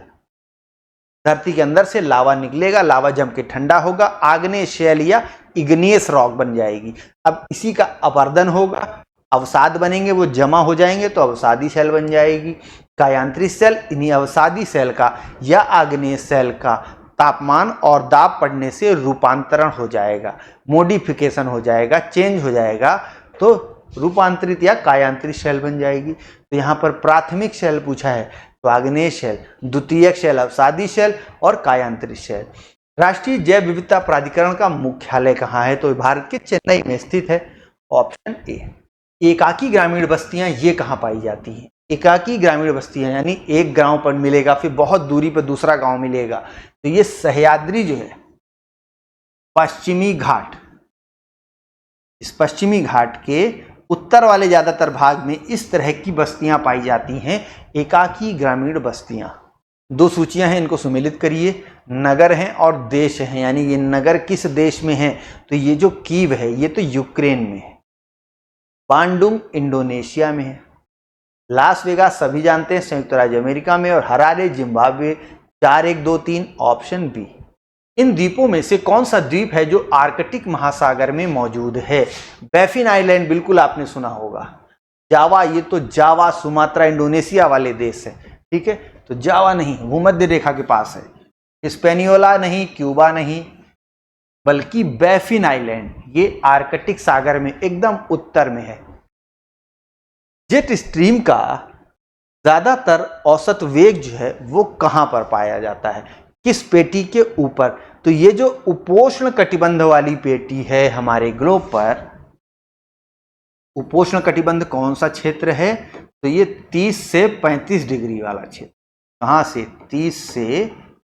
धरती के अंदर से लावा निकलेगा, लावा जम के ठंडा होगा, आग्नेय शैल या इग्नियस रॉक बन जाएगी। अब इसी का अपर्दन होगा, अवसाद बनेंगे, वो जमा हो जाएंगे तो अवसादी सेल बन जाएगी। कायांतरित सेल इन्हीं अवसादी सेल का या आग्नेय सेल का तापमान और दाब पड़ने से रूपांतरण हो जाएगा, मॉडिफिकेशन हो जाएगा, चेंज हो जाएगा, तो रूपांतरित या कायांतरित सेल बन जाएगी। तो यहाँ पर प्राथमिक सेल पूछा है तो आग्नेय सेल, द्वितीयक सेल अवसादी सेल और कायांतरित सेल। राष्ट्रीय जैव विविधता प्राधिकरण का मुख्यालय कहाँ है? तो भारत के चेन्नई में स्थित है। Option A. एकाकी ग्रामीण बस्तियां ये कहाँ पाई जाती हैं? एकाकी ग्रामीण बस्तियां यानी एक गांव पर मिलेगा, फिर बहुत दूरी पर दूसरा गांव मिलेगा, तो ये सह्याद्री जो है, पश्चिमी घाट, इस पश्चिमी घाट के उत्तर वाले ज्यादातर भाग में इस तरह की बस्तियां पाई जाती हैं, एकाकी ग्रामीण बस्तियां। दो सूचियां हैं, इनको सुमेलित करिए। नगर हैं और देश हैं, यानी ये नगर किस देश में है? तो ये जो कीव है ये तो यूक्रेन में है, बांडुंग इंडोनेशिया में है, लास वेगास सभी जानते हैं संयुक्त राज्य अमेरिका में, और हरारे जिम्बाब्वे। 4, 1, 2, 3 option B. इन द्वीपों में से कौन सा द्वीप है जो आर्कटिक महासागर में मौजूद है? बैफिन आइलैंड बिल्कुल आपने सुना होगा। जावा, ये तो जावा सुमात्रा इंडोनेशिया वाले देश है। ठीक है, तो जावा नहीं, भूमध्य रेखा के पास है। हिस्पैनियोला नहीं, क्यूबा नहीं, बल्कि बैफिन आइलैंड, ये आर्कटिक सागर में एकदम उत्तर में है। जेट स्ट्रीम का ज्यादातर औसत वेग जो है वो कहां पर पाया जाता है? किस पेटी के ऊपर? तो ये जो उपोष्ण कटिबंध वाली पेटी है हमारे ग्लोब पर, उपोष्ण कटिबंध कौन सा क्षेत्र है? तो ये 30 से 35 डिग्री वाला क्षेत्र। कहां से? 30 से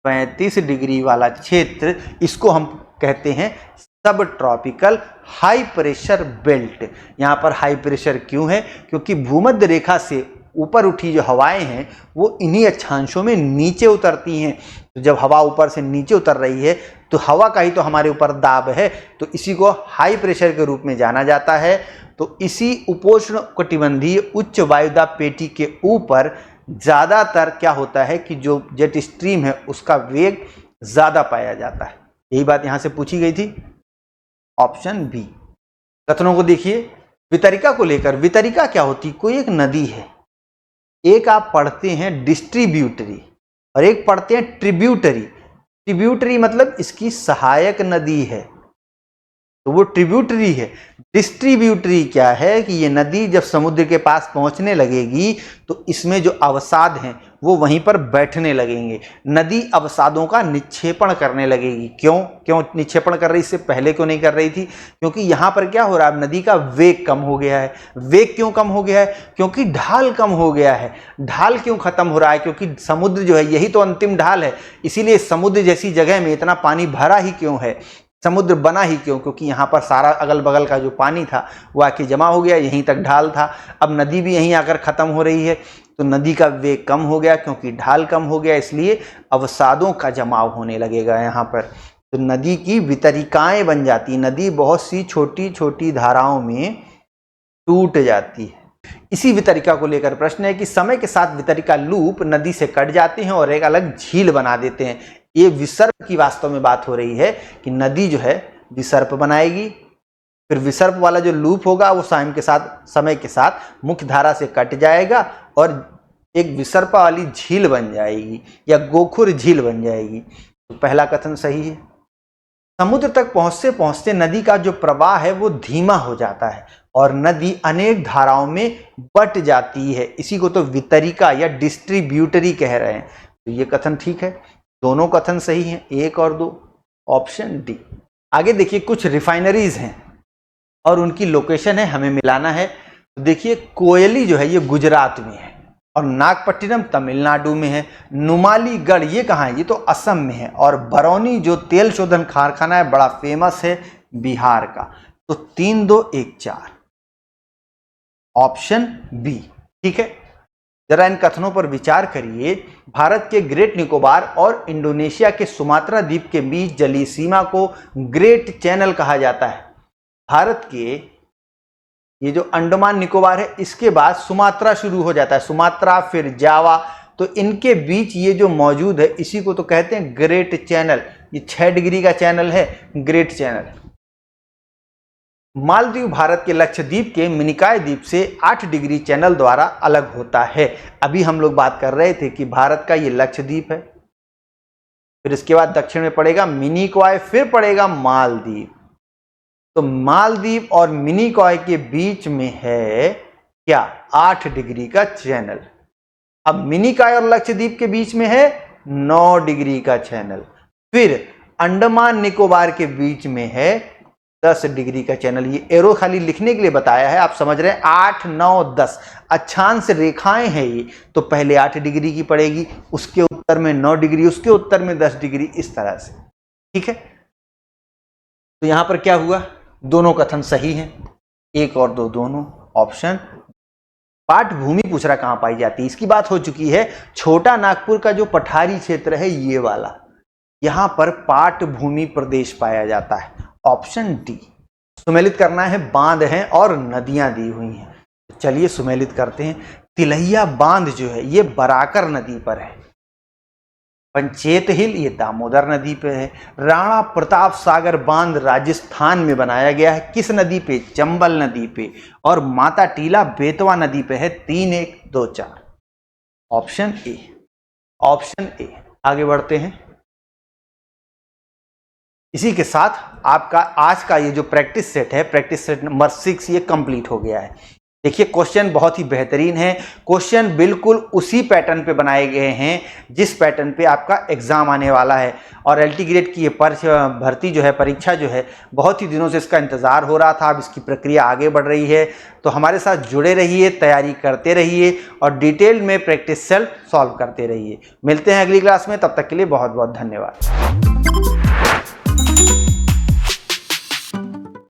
35 डिग्री वाला क्षेत्र, इसको हम कहते हैं सब ट्रॉपिकल हाई प्रेशर बेल्ट। यहां पर हाई प्रेशर क्यों है? क्योंकि भूमध्य रेखा से ऊपर उठी जो हवाएं हैं वो इन्हीं अक्षांशों में नीचे उतरती हैं। तो जब हवा ऊपर से नीचे उतर रही है तो हवा का ही तो हमारे ऊपर दाब है, तो इसी को हाई प्रेशर के रूप में जाना जाता है। तो इसी उपोष्ण कटिबंधीय उच्च वायुदाब पेटी के ऊपर ज्यादातर क्या होता है कि जो जेट स्ट्रीम है उसका वेग ज्यादा पाया जाता है। यही बात यहां से पूछी गई थी। Option B. कथनों को देखिए। वितरिका को लेकर, वितरिका क्या होती? कोई एक नदी है, एक आप पढ़ते हैं डिस्ट्रीब्यूटरी और एक पढ़ते हैं ट्रिब्यूटरी। ट्रिब्यूटरी मतलब इसकी सहायक नदी है, तो वो ट्रिब्यूटरी है। डिस्ट्रीब्यूटरी क्या है कि ये नदी जब समुद्र के पास पहुंचने लगेगी तो इसमें जो अवसाद हैं वो वहीं पर बैठने लगेंगे। नदी अवसादों का निक्षेपण करने लगेगी। क्यों निक्षेपण कर रही? इससे पहले क्यों नहीं कर रही थी? क्योंकि यहाँ पर क्या हो रहा है, नदी का वेग कम हो गया है। वेग क्यों कम हो गया है? क्योंकि ढाल कम हो गया है। ढाल क्यों खत्म हो रहा है? क्योंकि समुद्र जो है यही तो अंतिम ढाल है, इसीलिए समुद्र जैसी जगह में इतना पानी भरा ही क्यों है? समुद्र बना ही क्यों? क्योंकि यहाँ पर सारा अगल बगल का जो पानी था वो आके जमा हो गया, यहीं तक ढाल था। अब नदी भी यहीं आकर खत्म हो रही है तो नदी का वेग कम हो गया, क्योंकि ढाल कम हो गया, इसलिए अवसादों का जमाव होने लगेगा यहाँ पर। तो नदी की वितरिकाएं बन जाती, नदी बहुत सी छोटी छोटी धाराओं में टूट जाती है। इसी वितरिका को लेकर प्रश्न है कि समय के साथ वितरिका लूप नदी से कट जाते हैं और एक अलग झील बना देते हैं। ये विसर्प की वास्तव में बात हो रही है कि नदी जो है विसर्प बनाएगी, फिर विसर्प वाला जो लूप होगा वो समय के साथ मुख्य धारा से कट जाएगा और एक विसर्प वाली झील बन जाएगी या गोखुर झील बन जाएगी। तो पहला कथन सही है। समुद्र तक पहुंचते पहुंचते नदी का जो प्रवाह है वो धीमा हो जाता है और नदी अनेक धाराओं में बट जाती है। इसी को तो वितरिका या डिस्ट्रीब्यूटरी कह रहे हैं। तो ये कथन ठीक है, दोनों कथन सही हैं, 1 और 2, ऑप्शन डी। आगे देखिए, कुछ रिफाइनरीज हैं और उनकी लोकेशन है, हमें मिलाना है। तो देखिए, कोयली जो है ये गुजरात में है और नागपट्टिनम तमिलनाडु में है। नुमालीगढ़ ये कहाँ है? ये तो असम में है। और बरौनी जो तेल शोधन कारखाना है बड़ा फेमस है, बिहार का। तो 3, 2, 1, 4, ऑप्शन बी ठीक है। जरा इन कथनों पर विचार करिए। भारत के ग्रेट निकोबार और इंडोनेशिया के सुमात्रा द्वीप के बीच जलीय सीमा को ग्रेट चैनल कहा जाता है। भारत के ये जो अंडमान निकोबार है इसके बाद सुमात्रा शुरू हो जाता है, सुमात्रा फिर जावा, तो इनके बीच ये जो मौजूद है इसी को तो कहते हैं ग्रेट चैनल। ये 6 डिग्री का चैनल है, ग्रेट चैनल। मालदीव भारत के लक्षद्वीप के मिनिकॉय द्वीप से 8 डिग्री चैनल द्वारा अलग होता है। अभी हम लोग बात कर रहे थे कि भारत का ये लक्षद्वीप है, फिर इसके बाद दक्षिण में पड़ेगा मिनिकॉय, फिर पड़ेगा मालदीव। तो मालदीव और मिनिकॉय के बीच में है क्या? 8 डिग्री का चैनल। अब मिनिकॉय और लक्षद्वीप के बीच में है 9 डिग्री का चैनल। फिर अंडमान निकोबार के बीच में है 10 डिग्री का चैनल। ये एरो खाली लिखने के लिए बताया है, आप समझ रहे हैं। 8, 9, 10 अक्षांश रेखाएं हैं ये, तो पहले 8 डिग्री की पड़ेगी, उसके उत्तर में 9 डिग्री, उसके उत्तर में 10 डिग्री, इस तरह से। ठीक है, तो यहां पर क्या हुआ? दोनों कथन सही हैं, 1 और 2 दोनों, ऑप्शन। पाट भूमि पूछ रहा कहां पाई जाती है, इसकी बात हो चुकी है। छोटा नागपुर का जो पठारी क्षेत्र है ये वाला, यहां पर पाट भूमि प्रदेश पाया जाता है, ऑप्शन डी। सुमेलित करना है, बांध हैं और नदियां दी हुई हैं। चलिए सुमेलित करते हैं। तिलैया बांध जो है ये बराकर नदी पर है। पंचेत हिल ये दामोदर नदी पे है। राणा प्रताप सागर बांध राजस्थान में बनाया गया है, किस नदी पे? चंबल नदी पे। और माता टीला बेतवा नदी पे है। 3, 1, 2, 4, ऑप्शन ए, ऑप्शन ए। आगे बढ़ते हैं। इसी के साथ आपका आज का ये जो प्रैक्टिस सेट है, प्रैक्टिस सेट नंबर 6, ये कंप्लीट हो गया है। देखिए, क्वेश्चन बहुत ही बेहतरीन है। क्वेश्चन बिल्कुल उसी पैटर्न पे बनाए गए हैं जिस पैटर्न पे आपका एग्जाम आने वाला है। और एलटी ग्रेड की ये भर्ती जो है, परीक्षा जो है, बहुत ही दिनों से इसका इंतजार हो रहा था। अब इसकी प्रक्रिया आगे बढ़ रही है, तो हमारे साथ जुड़े रहिए, तैयारी करते रहिए और डिटेल में प्रैक्टिस सेट सॉल्व करते रहिए। मिलते हैं अगली क्लास में, तब तक के लिए बहुत बहुत धन्यवाद।